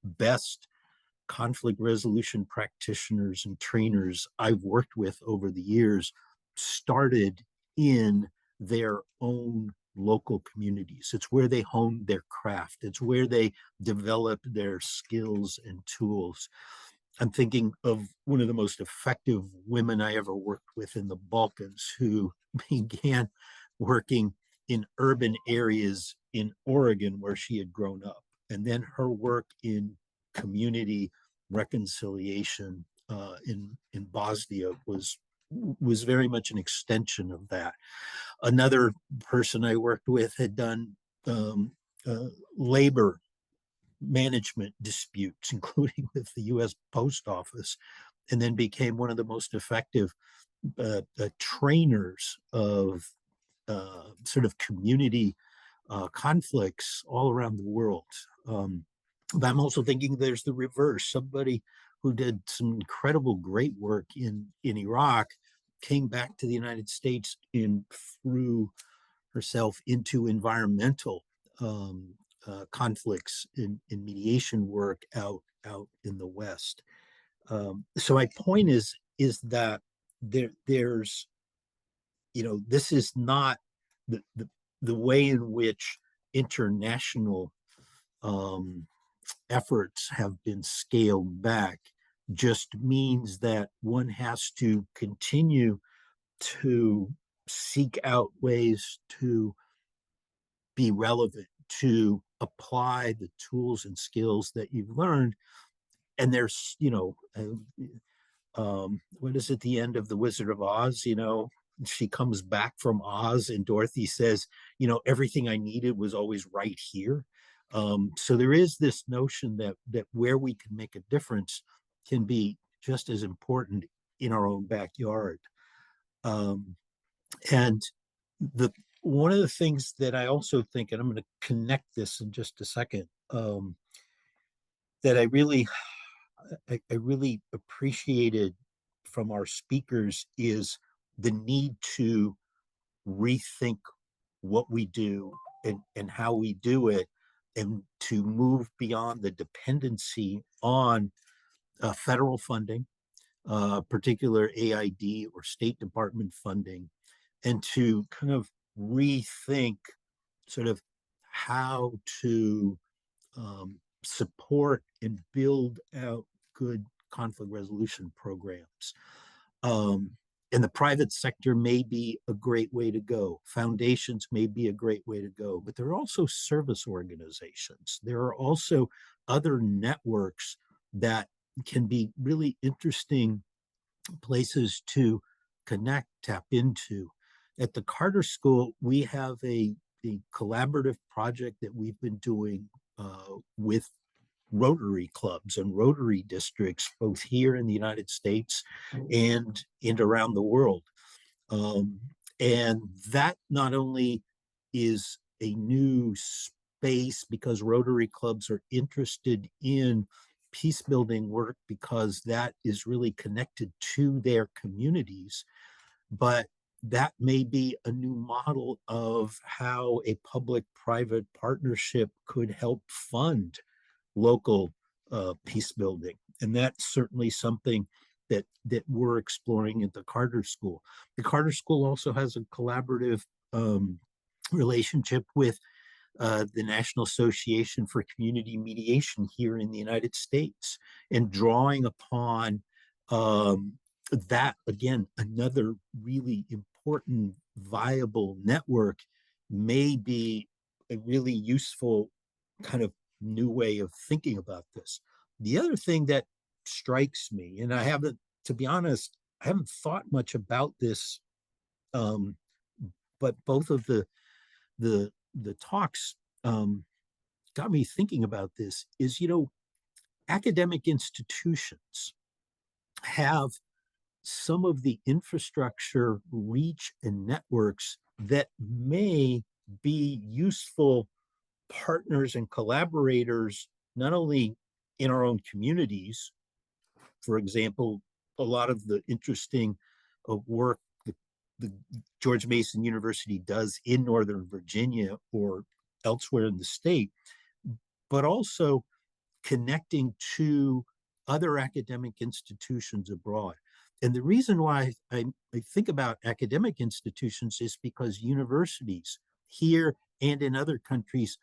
best conflict resolution practitioners and trainers I've worked with over the years started in their own local communities. It's where they honed their craft. It's where they developed their skills and tools. I'm thinking of one of the most effective women I ever worked with in the Balkans, who began working in urban areas in Oregon where she had grown up. And then her work in community reconciliation in Bosnia was very much an extension of that. Another person I worked with had done labor management disputes, including with the U.S. Post Office, and then became one of the most effective trainers of sort of community conflicts all around the world. But I'm also thinking there's the reverse. Somebody who did some incredible, great work in Iraq came back to the United States and threw herself into environmental conflicts in mediation work out in the West. So my point is that there's, this is not the way in which international efforts have been scaled back just means that one has to continue to seek out ways to be relevant, to apply the tools and skills that you've learned. And there's, what is at the end of The Wizard of Oz? She comes back from Oz and Dorothy says, everything I needed was always right here. So there is this notion that where we can make a difference can be just as important in our own backyard. And one of the things that I also think, and I'm going to connect this in just a second, that I really appreciated from our speakers is the need to rethink what we do and how we do it, and to move beyond the dependency on federal funding, particular AID or State Department funding, and to kind of rethink sort of how to support and build out good conflict resolution programs. And the private sector may be a great way to go. Foundations may be a great way to go, but there are also service organizations. There are also other networks that can be really interesting places to connect, tap into. At the Carter School, we have a collaborative project that we've been doing with Rotary clubs and Rotary districts, both here in the United States and around the world. And that not only is a new space because Rotary clubs are interested in peace building work because that is really connected to their communities, but that may be a new model of how a public-private partnership could help fund local peace building. And that's certainly something that we're exploring at the Carter School. The Carter School also has a collaborative relationship with the National Association for Community Mediation here in the United States, and drawing upon that, again, another really important, viable network may be a really useful kind of new way of thinking about this. The other thing that strikes me, and I haven't, to be honest, I haven't thought much about this, but both of the talks got me thinking about this, is, academic institutions have some of the infrastructure, reach, and networks that may be useful partners and collaborators, not only in our own communities. For example, a lot of the interesting work that the George Mason University does in Northern Virginia or elsewhere in the state, but also connecting to other academic institutions abroad. And the reason why I think about academic institutions is because universities here and in other countries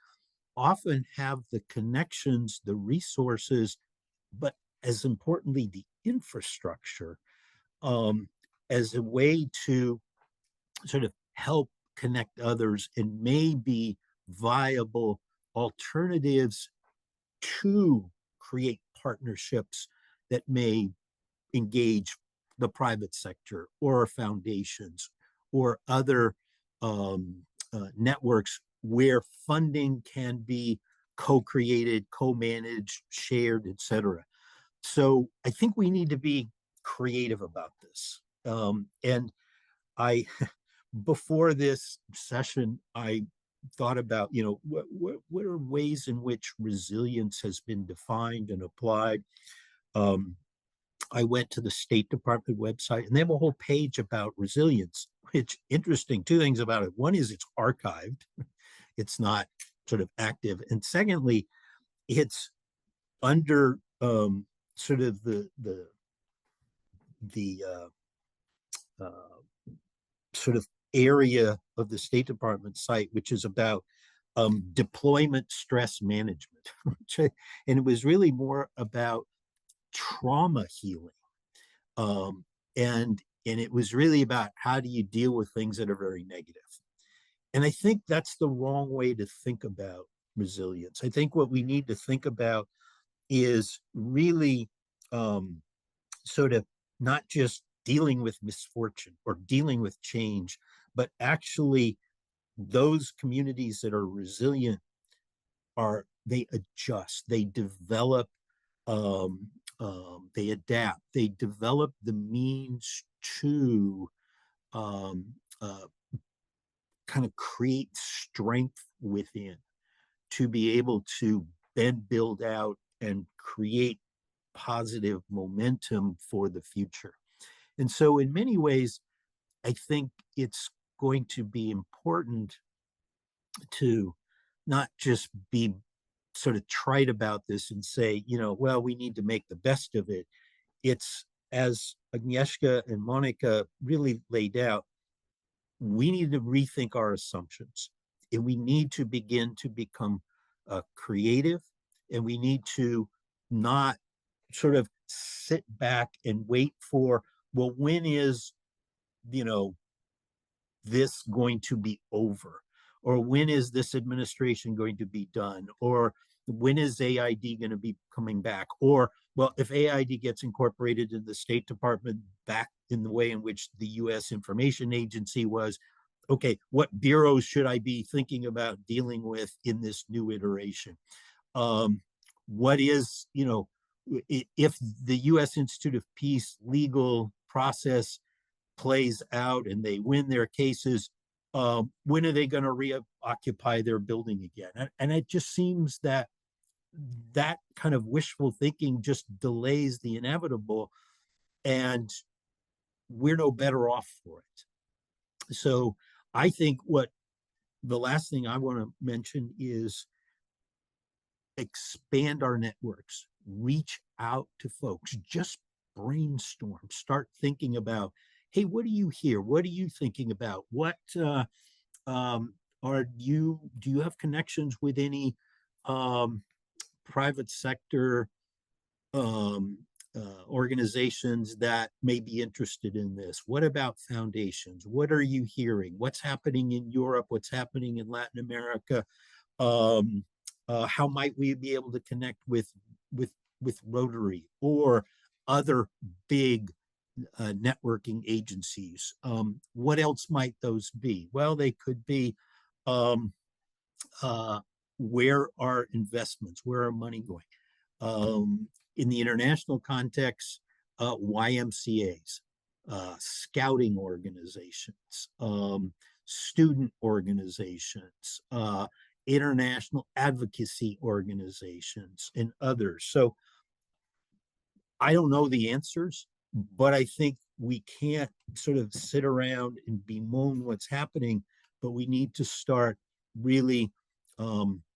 often have the connections, the resources, but as importantly, the infrastructure, as a way to sort of help connect others and maybe viable alternatives to create partnerships that may engage the private sector or foundations or other networks where funding can be co-created, co-managed, shared, etc. So I think we need to be creative about this. And I, before this session, I thought about, what are ways in which resilience has been defined and applied. I went to the State Department website, and they have a whole page about resilience, which interesting, two things about it. One is it's archived. It's not sort of active. And secondly, it's under sort of the sort of area of the State Department site, which is about deployment stress management. And it was really more about trauma healing. And it was really about how do you deal with things that are very negative. And I think that's the wrong way to think about resilience. I think what we need to think about is really sort of not just dealing with misfortune or dealing with change, but actually those communities that are resilient they adjust, they develop, they adapt, they develop the means to kind of create strength within, to be able to then build out and create positive momentum for the future. And so in many ways, I think it's going to be important to not just be sort of trite about this and say, well, we need to make the best of it. It's, as Agnieszka and Monica really laid out, we need to rethink our assumptions, and we need to begin to become creative, and we need to not sort of sit back and wait for, well, when is, this going to be over? Or when is this administration going to be done? Or when is AID going to be coming back? Or, well, if AID gets incorporated in the State Department back in the way in which the US Information Agency was, okay, what bureaus should I be thinking about dealing with in this new iteration? What is, if the US Institute of Peace legal process plays out and they win their cases, when are they going to reoccupy their building again? And it just seems that kind of wishful thinking just delays the inevitable, and we're no better off for it. So I think what the last thing I want to mention is expand our networks, reach out to folks, just brainstorm, start thinking about, hey, what do you hear? What are you thinking about? What do you have connections with any private sector organizations that may be interested in this? What about foundations? What are you hearing? What's happening in Europe? What's happening in Latin America? How might we be able to connect with Rotary or other big networking agencies? What else might those be? Well, they could be where are investments? Where are money going? In the international context, YMCAs, scouting organizations, student organizations, international advocacy organizations, and others. So I don't know the answers, but I think we can't sort of sit around and bemoan what's happening, but we need to start really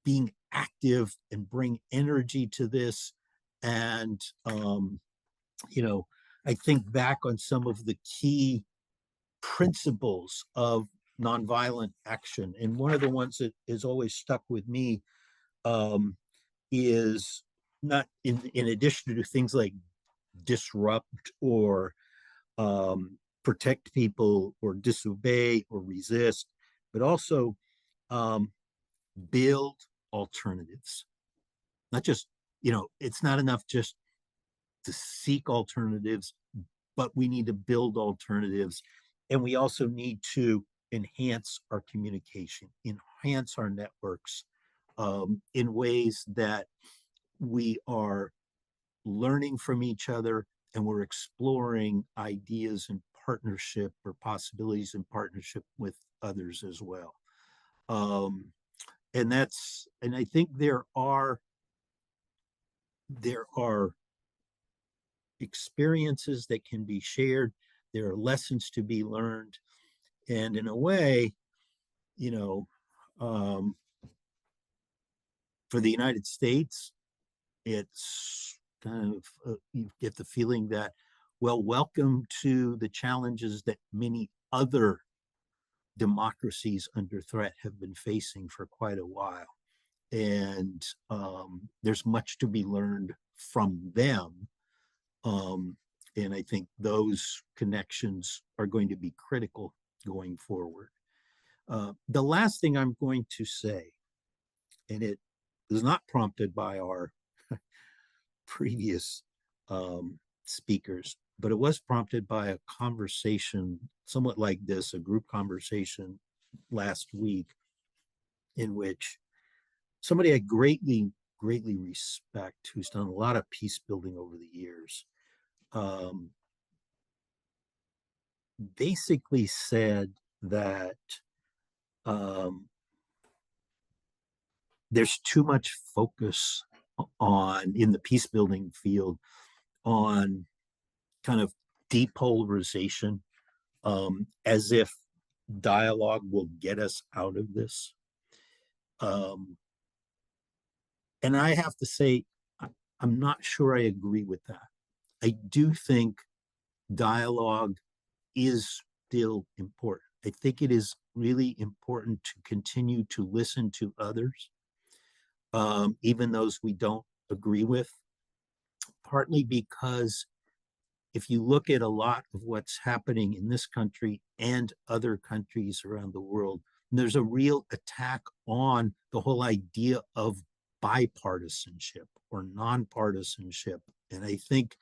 being active and bring energy to this. And, I think back on some of the key principles of nonviolent action. And one of the ones that has always stuck with me is not in addition to things like disrupt or protect people or disobey or resist, but also build alternatives. Not just, it's not enough just to seek alternatives, but we need to build alternatives. And we also need to enhance our communication, enhance our networks in ways that we are learning from each other and we're exploring ideas in partnership or possibilities in partnership with others as well. And I think there are experiences that can be shared. There are lessons to be learned. And in a way, you know, for the United States, it's kind of, you get the feeling that, well, welcome to the challenges that many other democracies under threat have been facing for quite a while. And there's much to be learned from them. And I think those connections are going to be critical going forward. The last thing I'm going to say, and it is not prompted by our previous speakers, but it was prompted by a conversation somewhat like this, a group conversation last week, in which somebody I greatly respect, who's done a lot of peace building over the years, basically said that there's too much focus on, in the peace building field, on kind of depolarization, as if dialogue will get us out of this. And I have to say, I'm not sure I agree with that. I do think dialogue is still important. I think it is really important to continue to listen to others, even those we don't agree with, partly because if you look at a lot of what's happening in this country and other countries around the world, there's a real attack on the whole idea of bipartisanship or nonpartisanship. And I think,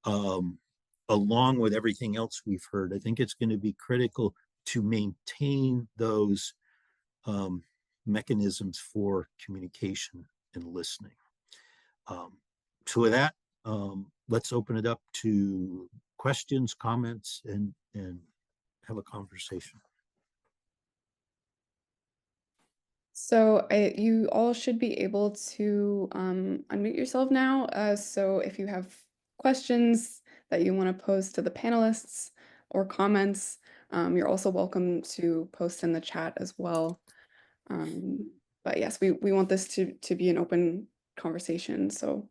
along with everything else we've heard, I think it's going to be critical to maintain those mechanisms for communication and listening. So with that, let's open it up to questions, comments, and have a conversation. So you all should be able to unmute yourself now. So if you have questions that you want to pose to the panelists or comments, you're also welcome to post in the chat as well. But yes, we want this to be an open conversation. So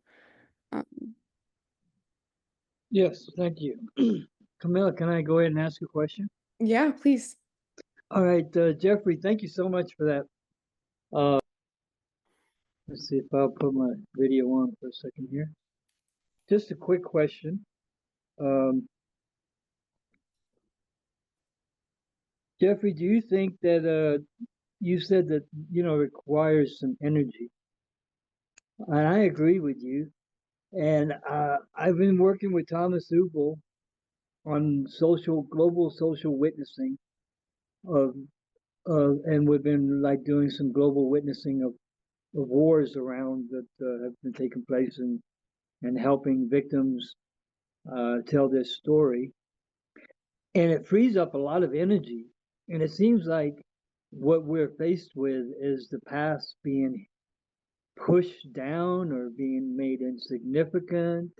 Yes, thank you. Camilla, can I go ahead and ask a question? yeah, please. All right, Jeffrey, thank you so much for that. Let's see if I'll put my video on for a second here. Just a quick question. Jeffrey, do you think that you said that, requires some energy? And I agree with you. And I've been working with Thomas Hupel on global social witnessing and we've been like doing some global witnessing of wars around that have been taking place and helping victims tell their story. And it frees up a lot of energy. And it seems like what we're faced with is the past being pushed down or being made insignificant,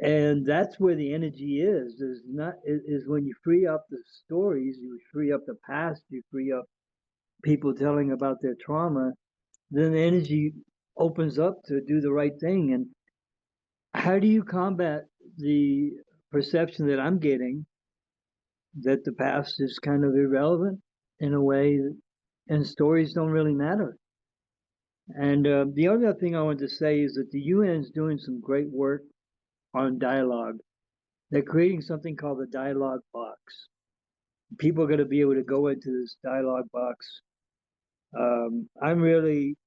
and that's where the energy is when you free up the stories, you free up the past, you free up people telling about their trauma, then the energy opens up to do the right thing. And how do you combat the perception that I'm getting that the past is kind of irrelevant in a way, and stories don't really matter? And the other thing I wanted to say is that the UN is doing some great work on dialogue. They're creating something called the dialogue box. People are going to be able to go into this dialogue box. I'm really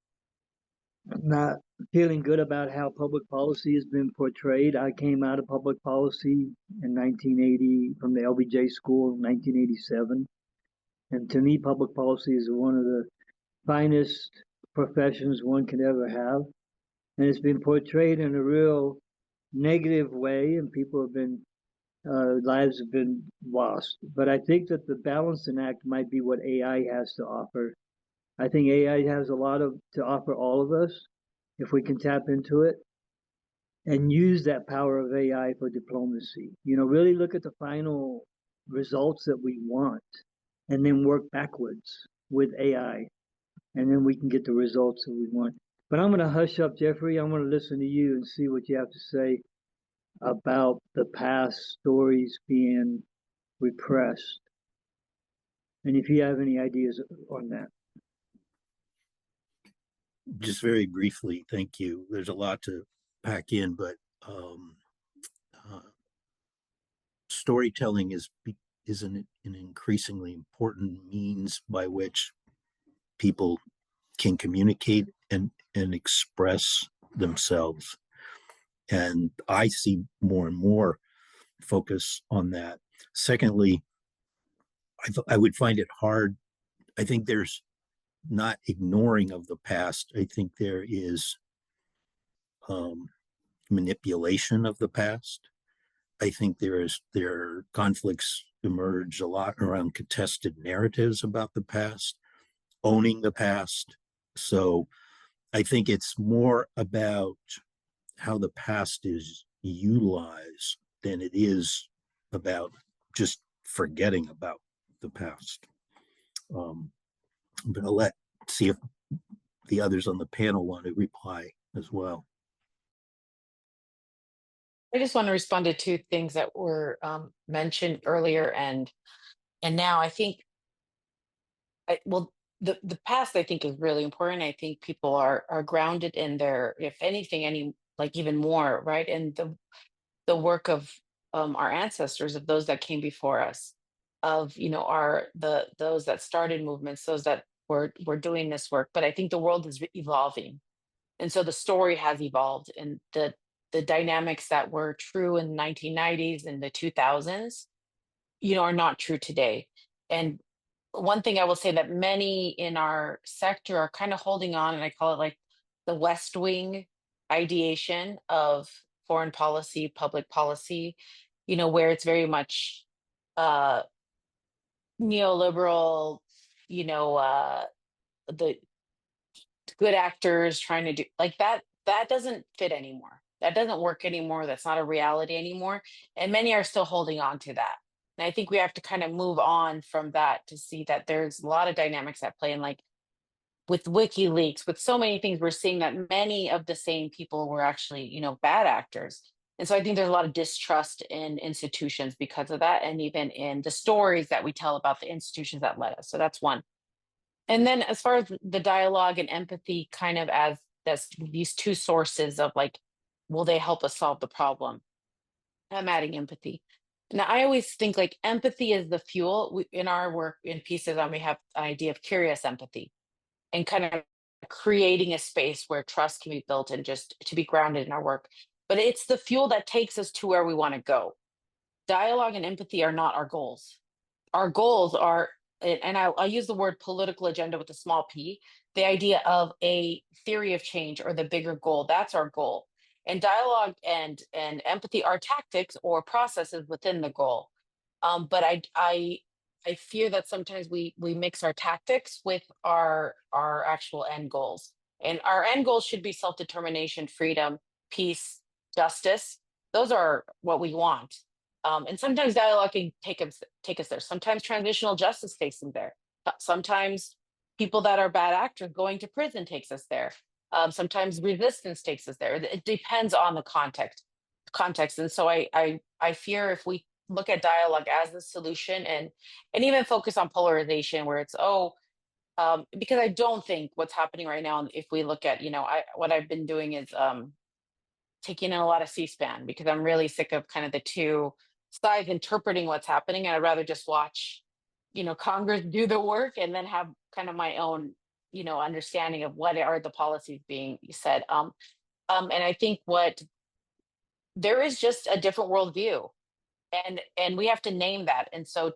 not feeling good about how public policy has been portrayed. I came out of public policy in 1980 from the LBJ school in 1987. And to me, public policy is one of the finest professions one could ever have. And it's been portrayed in a real negative way, and people have been, lives have been lost. But I think that the balancing act might be what AI has to offer. I think AI has a lot to offer all of us if we can tap into it and use that power of AI for diplomacy. Really look at the final results that we want and then work backwards with AI. And then we can get the results that we want. But I'm going to hush up, Jeffrey. I'm going to listen to you and see what you have to say about the past stories being repressed. And if you have any ideas on that. Just very briefly, thank you. There's a lot to pack in, but storytelling is an increasingly important means by which people can communicate and express themselves. And I see more and more focus on that. Secondly, I would find it hard. I think there's not ignoring of the past. I think there is manipulation of the past. I think there are conflicts emerge a lot around contested narratives about the past, owning the past. So I think it's more about how the past is utilized than it is about just forgetting about the past. But I'll see if the others on the panel want to reply as well. I just want to respond to two things that were mentioned earlier and now. I think, the past I think is really important. I think people are grounded in their, if anything, even more, right? And the work of our ancestors, of those that came before us, of those that started movements, those that were doing this work. But I think the world is evolving, and so the story has evolved, and the dynamics that were true in the 1990s and the 2000s, are not true today. And one thing I will say, that many in our sector are kind of holding on, and I call it like the West Wing ideation of foreign policy, public policy, where it's very much neoliberal, the good actors trying to do like that. That doesn't fit anymore. That doesn't work anymore. That's not a reality anymore. And many are still holding on to that. And I think we have to kind of move on from that to see that there's a lot of dynamics at play. And like with WikiLeaks, with so many things, we're seeing that many of the same people were actually, bad actors. And so I think there's a lot of distrust in institutions because of that, and even in the stories that we tell about the institutions that led us. So that's one. And then as far as the dialogue and empathy, kind of as that's these two sources of like, will they help us solve the problem? I'm adding empathy. Now, I always think like empathy is the fuel. In our work in Peacebuilding, we have an idea of curious empathy, and kind of creating a space where trust can be built and just to be grounded in our work. But it's the fuel that takes us to where we want to go. Dialogue and empathy are not our goals. Our goals are, and I'll use the word political agenda with a small p, the idea of a theory of change or the bigger goal. That's our goal. And dialogue and empathy are tactics or processes within the goal. But I fear that sometimes we mix our tactics with our actual end goals. And our end goals should be self-determination, freedom, peace, justice. Those are what we want. And sometimes dialogue can take us there. Sometimes transitional justice takes them there. Sometimes people that are bad actors going to prison takes us there. Sometimes resistance takes us there. It depends on the context. And so I fear if we look at dialogue as the solution and even focus on polarization, where it's because I don't think what's happening right now, if we look at what I've been doing is taking in a lot of C-SPAN, because I'm really sick of kind of the two sides interpreting what's happening, and I'd rather just watch Congress do the work and then have kind of my own understanding of what are the policies being said. And I think there is just a different worldview, and we have to name that. And so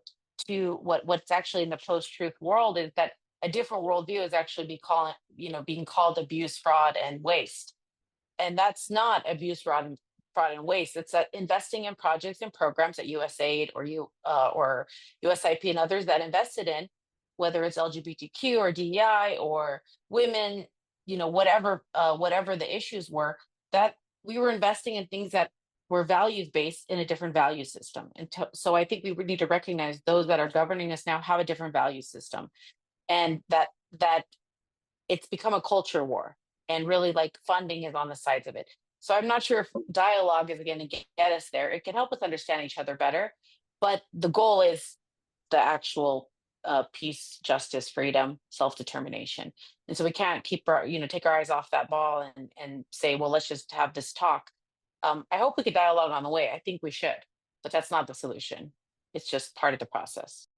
to what's actually in the post-truth world is that a different worldview is actually being called abuse, fraud, and waste. And that's not abuse, fraud and waste. It's investing in projects and programs that USAID or USIP and others that invested in, whether it's LGBTQ or DEI or women, whatever the issues were, that we were investing in things that were values based in a different value system. And so I think we would need to recognize those that are governing us now have a different value system, and that it's become a culture war, and really like funding is on the sides of it. So I'm not sure if dialogue is going to get us there. It can help us understand each other better, but the goal is the actual peace, justice, freedom, self-determination. And so we can't take our eyes off that ball and say, well, let's just have this talk. I hope we could dialogue on the way. I think we should, but that's not the solution. It's just part of the process.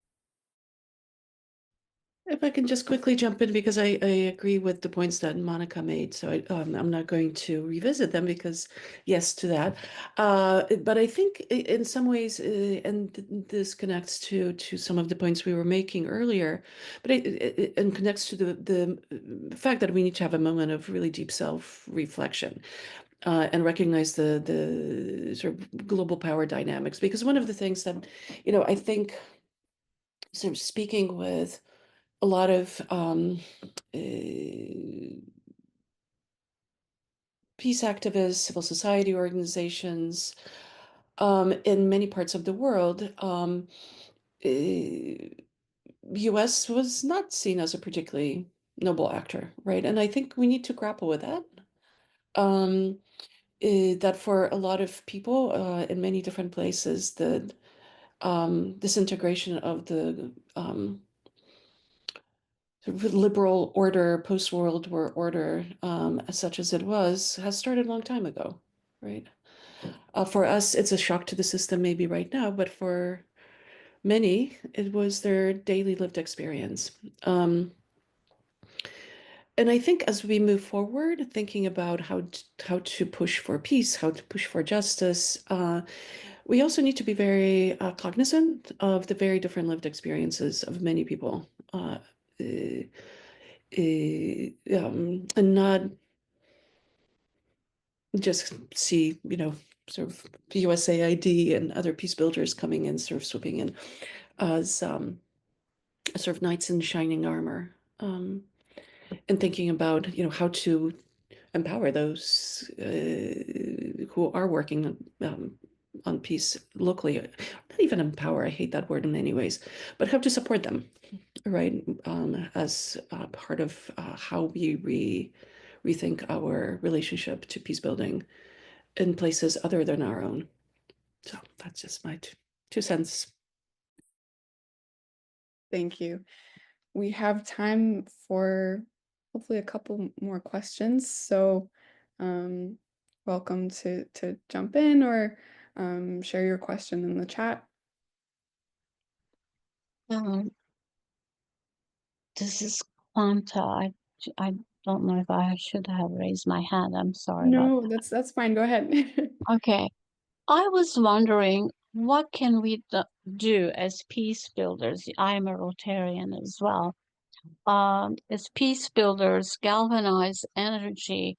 If I can just quickly jump in, because I agree with the points that Monica made, so I'm not going to revisit them because yes to that. But I think in some ways, and this connects to some of the points we were making earlier, but and connects to the fact that we need to have a moment of really deep self-reflection. And recognize the sort of global power dynamics, because one of the things that, I think, sort of speaking with a lot of peace activists, civil society organizations in many parts of the world, U.S. was not seen as a particularly noble actor, right? And I think we need to grapple with that. That for a lot of people in many different places, the disintegration of the sort of liberal order, post-World War order, such as it was, has started a long time ago, right? For us, it's a shock to the system maybe right now, but for many, it was their daily lived experience. And I think as we move forward, thinking about how to push for peace, how to push for justice, we also need to be very cognizant of the very different lived experiences of many people. And not just see, sort of USAID and other peace builders coming in, sort of swooping in as sort of knights in shining armor, and thinking about, how to empower those who are working on peace locally. Not even empower, I hate that word in many ways, but how to support them, right? As part of how we rethink our relationship to peace building in places other than our own. So that's just my two cents. Thank you. We have time for hopefully a couple more questions. So welcome to jump in or share your question in the chat. This is Quanta. I don't know if I should have raised my hand. I'm sorry about No, that. that's fine. Go ahead. Okay. I was wondering, what can we do as peace builders? I'm a Rotarian as well. As peace builders, galvanize energy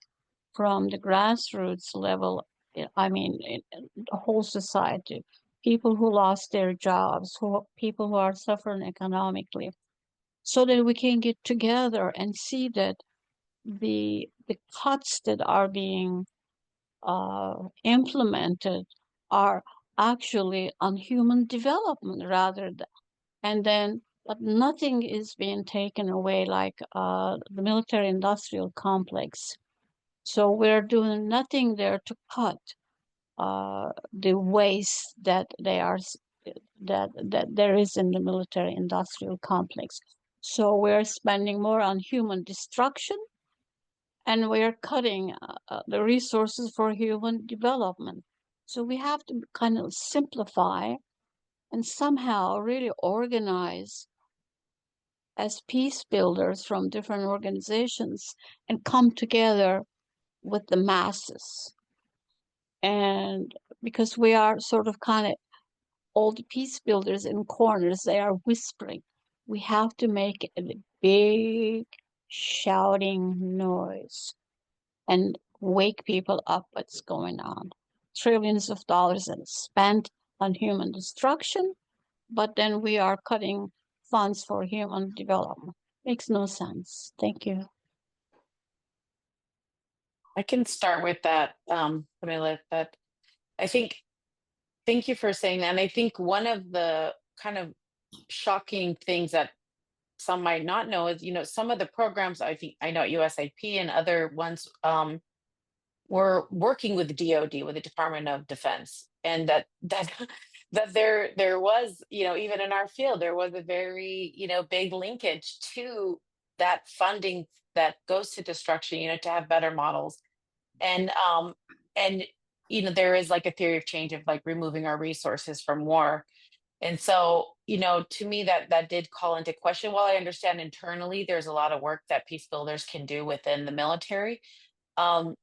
from the grassroots level. I mean, in the whole society, people who lost their jobs, people who are suffering economically, so that we can get together and see that the cuts that are being implemented are actually on human development rather than, and then but nothing is being taken away, like the military-industrial complex. So we're doing nothing there to cut the waste that there is in the military-industrial complex. So we're spending more on human destruction, and we're cutting the resources for human development. So we have to kind of simplify and somehow really organize as peace builders from different organizations and come together with the masses. And because we are sort of kind of all the peace builders in corners, they are whispering. We have to make a big shouting noise and wake people up what's going on. Trillions of dollars are spent on human destruction, but then we are cutting funds for human development. Makes no sense. Thank you. I can start with that, Camilla, that I think, thank you for saying that. And I think one of the kind of shocking things that some might not know is, some of the programs I know at USAID and other ones were working with the DoD, with the Department of Defense, and that there was, even in our field, there was a very, big linkage to that funding that goes to destruction, to have better models. And there is like a theory of change of like removing our resources from war. And so, to me, that did call into question. While I understand internally there's a lot of work that peace builders can do within the military, I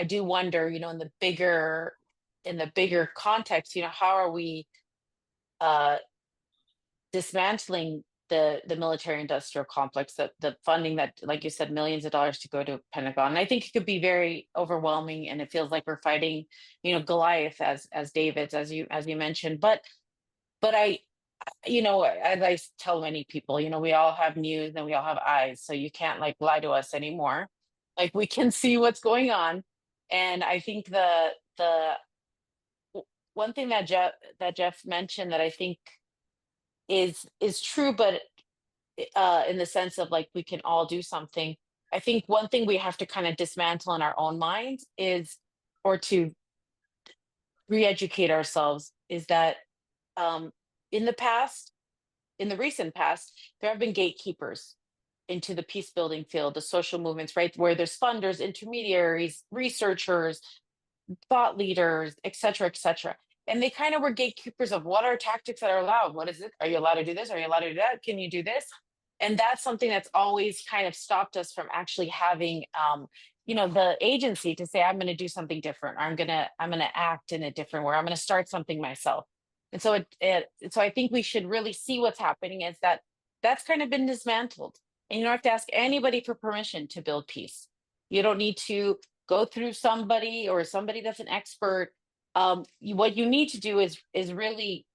do wonder, in the bigger context, how are we dismantling the military industrial complex, the funding that, like you said, millions of dollars to go to Pentagon. And I think it could be very overwhelming, and it feels like we're fighting, Goliath as David's, as you mentioned. But I, as I tell many people, we all have news and we all have eyes, so you can't like lie to us anymore. Like, we can see what's going on. And I think the one thing that Jeff mentioned that I think is true, but in the sense of like we can all do something. I think one thing we have to kind of dismantle in our own minds is, or to re-educate ourselves, is that in the recent past, there have been gatekeepers into the peace building field, the social movements, right? Where there's funders, intermediaries, researchers, thought leaders, et cetera, et cetera. And they kind of were gatekeepers of what are tactics that are allowed. What is it? Are you allowed to do this? Are you allowed to do that? Can you do this? And that's something that's always kind of stopped us from actually having, the agency to say, I'm going to do something different. Or I'm going to act in a different way. I'm going to start something myself. And so so I think we should really see what's happening is that that's kind of been dismantled. And you don't have to ask anybody for permission to build peace. You don't need to go through somebody or somebody that's an expert. What you need to do is really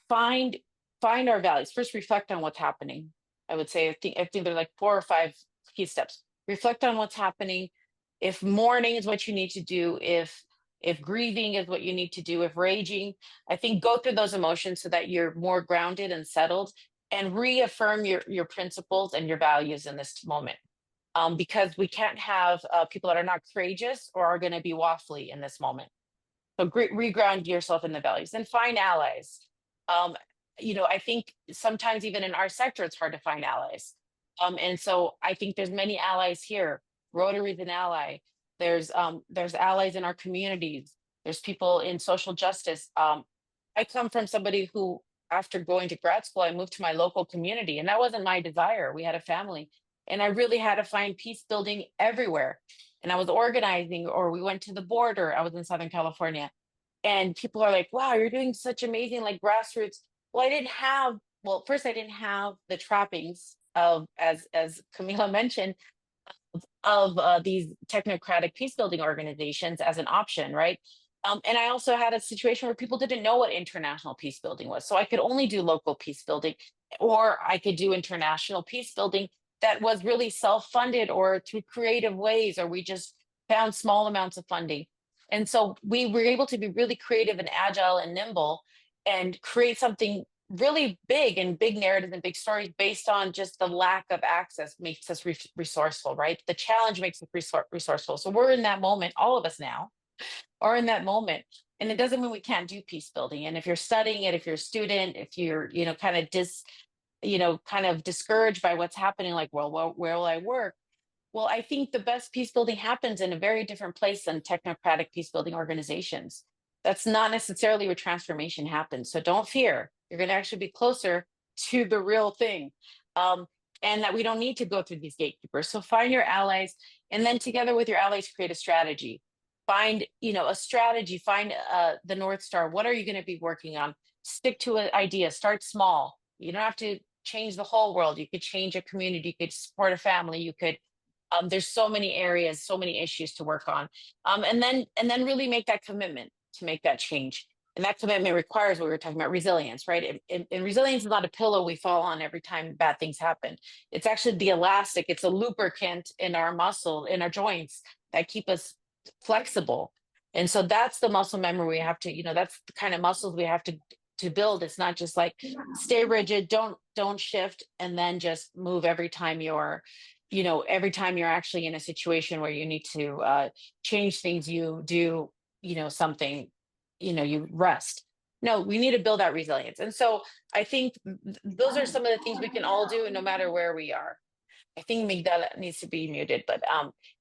find our values. First, reflect on what's happening. I would say, I think there's like 4 or 5 key steps. Reflect on what's happening. If mourning is what you need to do, if grieving is what you need to do, if raging, I think go through those emotions so that you're more grounded and settled, and reaffirm your principles and your values in this moment. Because we can't have people that are not courageous or are going to be waffly in this moment. So reground yourself in the values and find allies. I think sometimes even in our sector, it's hard to find allies. And so I think there's many allies here. Rotary is an ally. There's allies in our communities. There's people in social justice. I come from somebody who, after going to grad school, I moved to my local community, and that wasn't my desire. We had a family, and I really had to find peace building everywhere. And I was organizing, or we went to the border. I was in Southern California, and people are like, wow, you're doing such amazing like grassroots. Well, first I didn't have the trappings of, as Camila mentioned, of these technocratic peace building organizations as an option, right? And I also had a situation where people didn't know what international peace building was. So I could only do local peace building, or I could do international peace building that was really self-funded or through creative ways, or we just found small amounts of funding. And so we were able to be really creative and agile and nimble and create something really big, and big narratives and big stories based on just the lack of access makes us resourceful, right? The challenge makes us resourceful. So we're in that moment, all of us now are in that moment. And it doesn't mean we can't do peace building. And if you're studying it, if you're a student, if you're, kind of discouraged by what's happening, like, well, where will I work? Well, I think the best peace building happens in a very different place than technocratic peace building organizations. That's not necessarily where transformation happens. So don't fear. You're going to actually be closer to the real thing. and that we don't need to go through these gatekeepers. So find your allies, and then together with your allies, create a strategy. Find, a strategy, find the North Star. What are you going to be working on? Stick to an idea, start small. You don't have to change the whole world. You could change a community, you could support a family, you could, there's so many areas, so many issues to work on. And then really make that commitment to make that change. And that commitment requires what we were talking about, resilience, right? And resilience is not a pillow we fall on every time bad things happen. It's actually the elastic, it's a lubricant in our muscle, in our joints that keep us flexible. And so that's the muscle memory we have to, that's the kind of muscles we have to build. It's not just like stay rigid, don't shift, and then just move every time you're actually in a situation where you need to change things, you do, something, you rest. No, we need to build that resilience. And so I think those are some of the things we can all do, no matter where we are. I think Migdala needs to be muted, but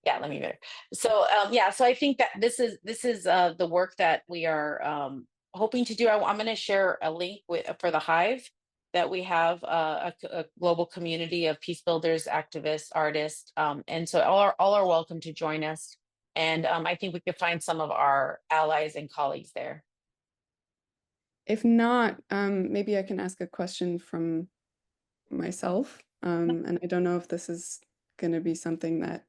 yeah, let me mute her. So yeah, so I think that this is the work that we are hoping to do. I'm going to share a link for the Hive, that we have a global community of peace builders, activists, artists, and so all are welcome to join us. And I think we could find some of our allies and colleagues there. If not, maybe I can ask a question from myself. And I don't know if this is going to be something that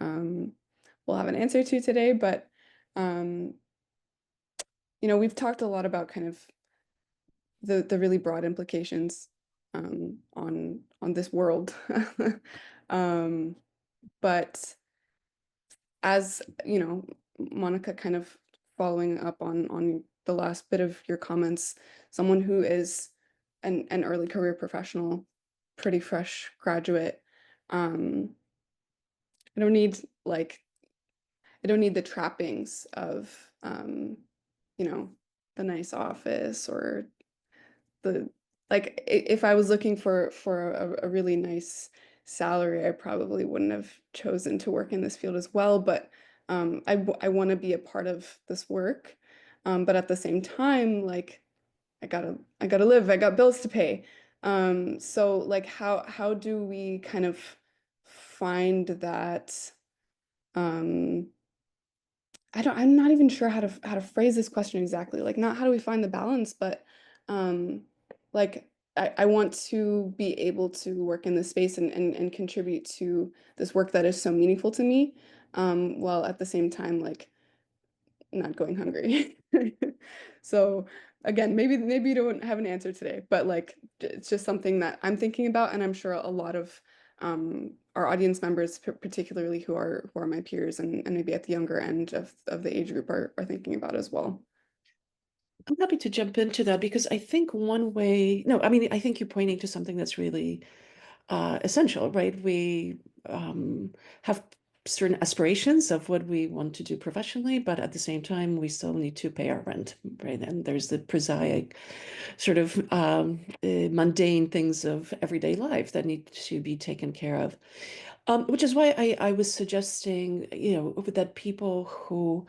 we'll have an answer to today, but we've talked a lot about kind of the really broad implications on this world. But as Monica, kind of following up on the last bit of your comments, someone who is an early career professional, pretty fresh graduate, I don't need the trappings of the nice office, or if I was looking for a really nice salary, I probably wouldn't have chosen to work in this field as well. But I want to be a part of this work. But at the same time, I gotta live, I got bills to pay. So how do we kind of find that? I'm not even sure how to phrase this question exactly. Not how do we find the balance, but I want to be able to work in this space and contribute to this work that is so meaningful to me, while at the same time not going hungry. So again, maybe you don't have an answer today, but it's just something that I'm thinking about, and I'm sure a lot of our audience members, particularly who are my peers and maybe at the younger end of the age group, are thinking about as well. I'm happy to jump into that, because I think I think you're pointing to something that's really essential, right? We have certain aspirations of what we want to do professionally, but at the same time, we still need to pay our rent, right? And there's the prosaic sort of mundane things of everyday life that need to be taken care of. Which is why I was suggesting, that people who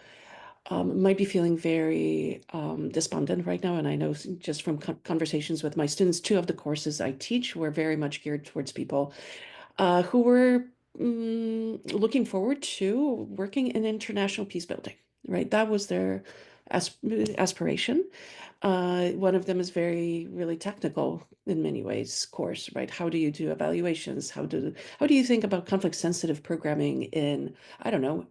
might be feeling very despondent right now. And I know just from conversations with my students, 2 of the courses I teach were very much geared towards people who were looking forward to working in international peace building, right? That was their aspiration. One of them is really technical in many ways course, right? How do you do evaluations? How do you think about conflict sensitive programming in, I don't know,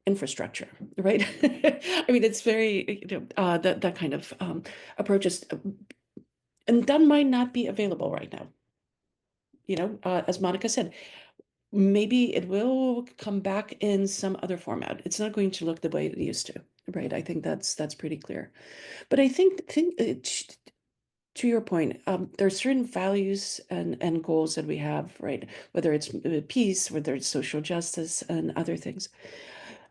infrastructure, right? I mean, it's very, that kind of approach is, and that might not be available right now. As Monica said, maybe it will come back in some other format. It's not going to look the way it used to, right? I think that's pretty clear. But I think to your point, there are certain values and goals that we have, right? Whether it's peace, whether it's social justice, and other things.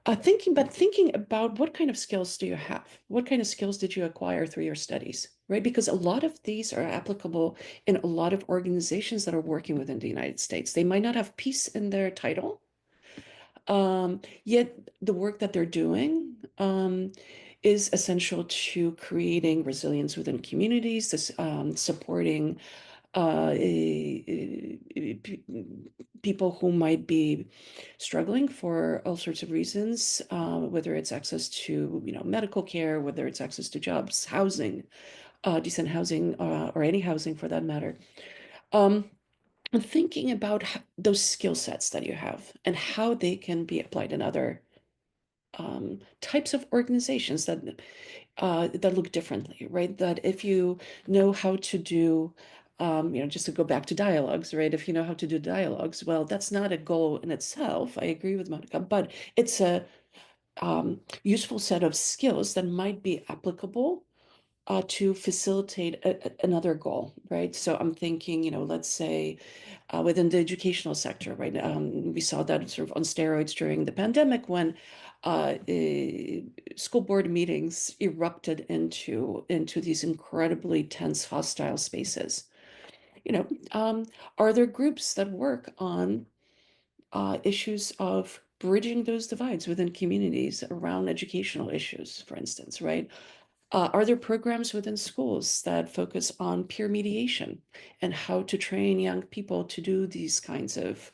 Thinking about what kind of skills do you have? What kind of skills did you acquire through your studies, right? Because a lot of these are applicable in a lot of organizations that are working within the United States. They might not have peace in their title, yet the work that they're doing is essential to creating resilience within communities, supporting people who might be struggling for all sorts of reasons, whether it's access to, medical care, whether it's access to jobs, housing, decent housing, or any housing for that matter. Thinking about those skill sets that you have and how they can be applied in other types of organizations that look differently, right? That if you know how to do, just to go back to dialogues, right? If you know how to do dialogues, well, that's not a goal in itself. I agree with Monica, but it's a useful set of skills that might be applicable to facilitate another goal, right? So I'm thinking, let's say within the educational sector, right? We saw that sort of on steroids during the pandemic when school board meetings erupted into these incredibly tense, hostile spaces. Are there groups that work on issues of bridging those divides within communities around educational issues, for instance, right? Are there programs within schools that focus on peer mediation and how to train young people to do these kinds of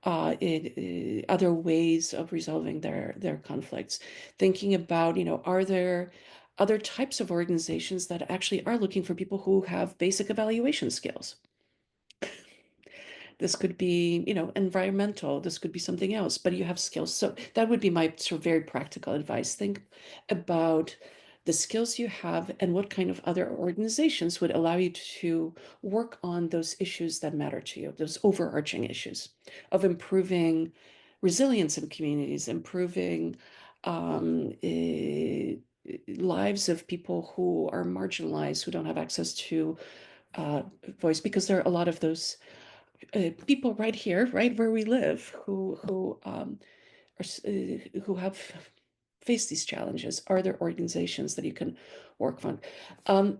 other ways of resolving their conflicts? Thinking about, are there other types of organizations that actually are looking for people who have basic evaluation skills? This could be, environmental, this could be something else, but you have skills. So that would be my sort of very practical advice. Think about the skills you have and what kind of other organizations would allow you to work on those issues that matter to you, those overarching issues of improving resilience in communities, improving lives of people who are marginalized, who don't have access to voice, because there are a lot of those people right here, right where we live, who have faced these challenges. Are there organizations that you can work on,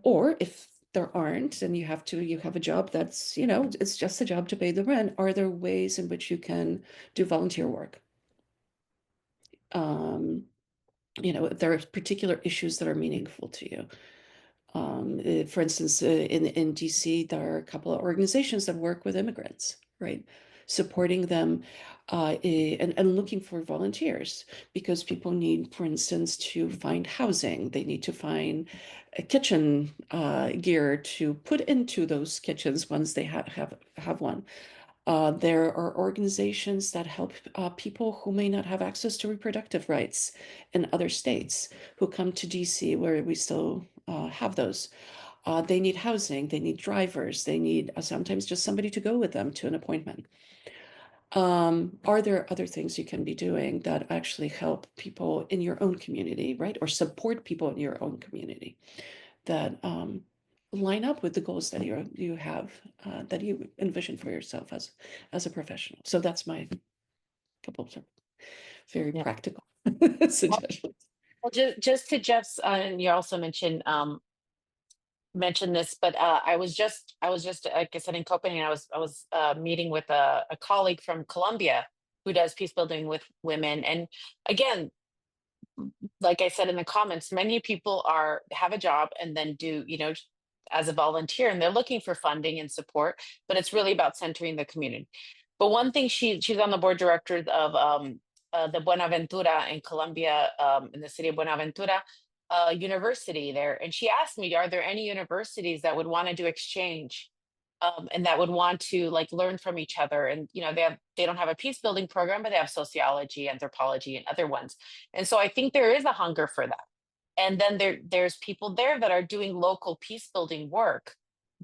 or if there aren't, and you have a job that's it's just a job to pay the rent? Are there ways in which you can do volunteer work? If there are particular issues that are meaningful to you. For instance, in DC, there are a couple of organizations that work with immigrants, right? Supporting them and looking for volunteers because people need, for instance, to find housing. They need to find a kitchen gear to put into those kitchens once they have one. There are organizations that help people who may not have access to reproductive rights in other states who come to DC where we still have those. They need housing, they need drivers, they need sometimes just somebody to go with them to an appointment. Are there other things you can be doing that actually help people in your own community, right? Or support people in your own community that line up with the goals that you have that you envision for yourself as a professional. So that's my couple of very practical suggestions. Well, just to Jeff's, and you also mentioned this, but I was just like I said in Copenhagen, I was meeting with a colleague from Colombia who does peace building with women, and again, like I said in the comments, many people have a job and then do, as a volunteer, and they're looking for funding and support, but it's really about centering the community. But one thing, she's on the board director of the Buenaventura in Colombia, in the city of Buenaventura University there. And she asked me, are there any universities that would want to do exchange? And that would want to like learn from each other, and they don't have a peace building program, but they have sociology, anthropology, and other ones. And so I think there is a hunger for that. And then there's people there that are doing local peace building work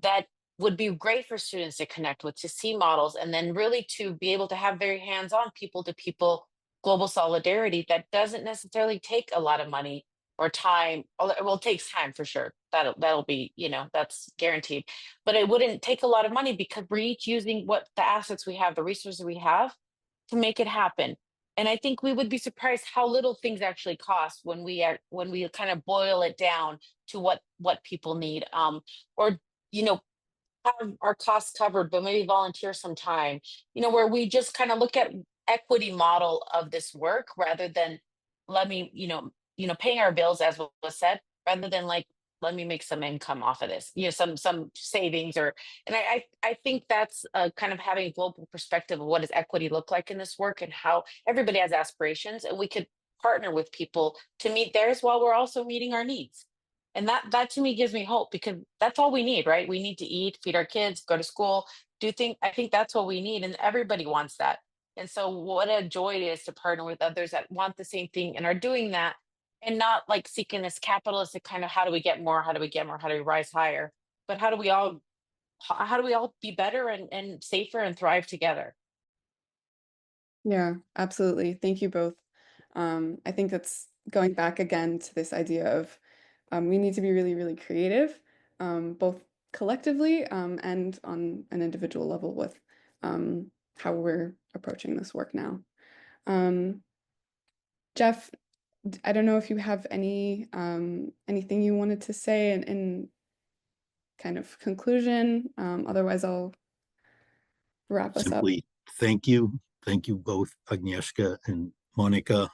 that would be great for students to connect with, to see models, and then really to be able to have very hands-on people to people global solidarity that doesn't necessarily take a lot of money or time. Well, it takes time for sure. That'll be, that's guaranteed. But it wouldn't take a lot of money because we're each using what the assets we have, the resources we have to make it happen. And I think we would be surprised how little things actually cost when we kind of boil it down to what people need. Or, have our costs covered, but maybe volunteer some time, where we just kind of look at equity model of this work rather than paying our bills, as was said, rather than like let me make some income off of this, some savings, and I think that's kind of having a global perspective of what does equity look like in this work and how everybody has aspirations, and we could partner with people to meet theirs while we're also meeting our needs. And that to me gives me hope, because that's all we need, right? We need to eat, feed our kids, go to school, I think that's what we need, and everybody wants that. And so what a joy it is to partner with others that want the same thing and are doing that, and not like seeking this capitalistic kind of how do we get more, how do we get more, how do we rise higher, but how do we all be better and safer and thrive together? Yeah, absolutely. Thank you both. I think that's going back again to this idea of we need to be really, really creative, both collectively and on an individual level with how we're approaching this work now. Jeff, I don't know if you have anything you wanted to say in kind of conclusion. Otherwise, I'll wrap us up. Simply thank you. Thank you both, Agnieszka and Monica.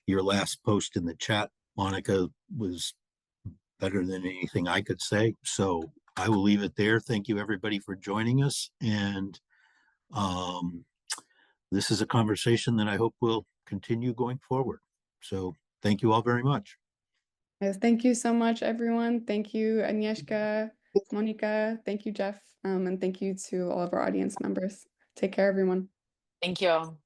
Your last post in the chat, Monica, was better than anything I could say. So I will leave it there. Thank you, everybody, for joining us. And this is a conversation that I hope will continue going forward. So thank you all very much. Yes, thank you so much, everyone. Thank you, Agnieszka, Monica. Thank you, Jeff. And thank you to all of our audience members. Take care, everyone. Thank you all.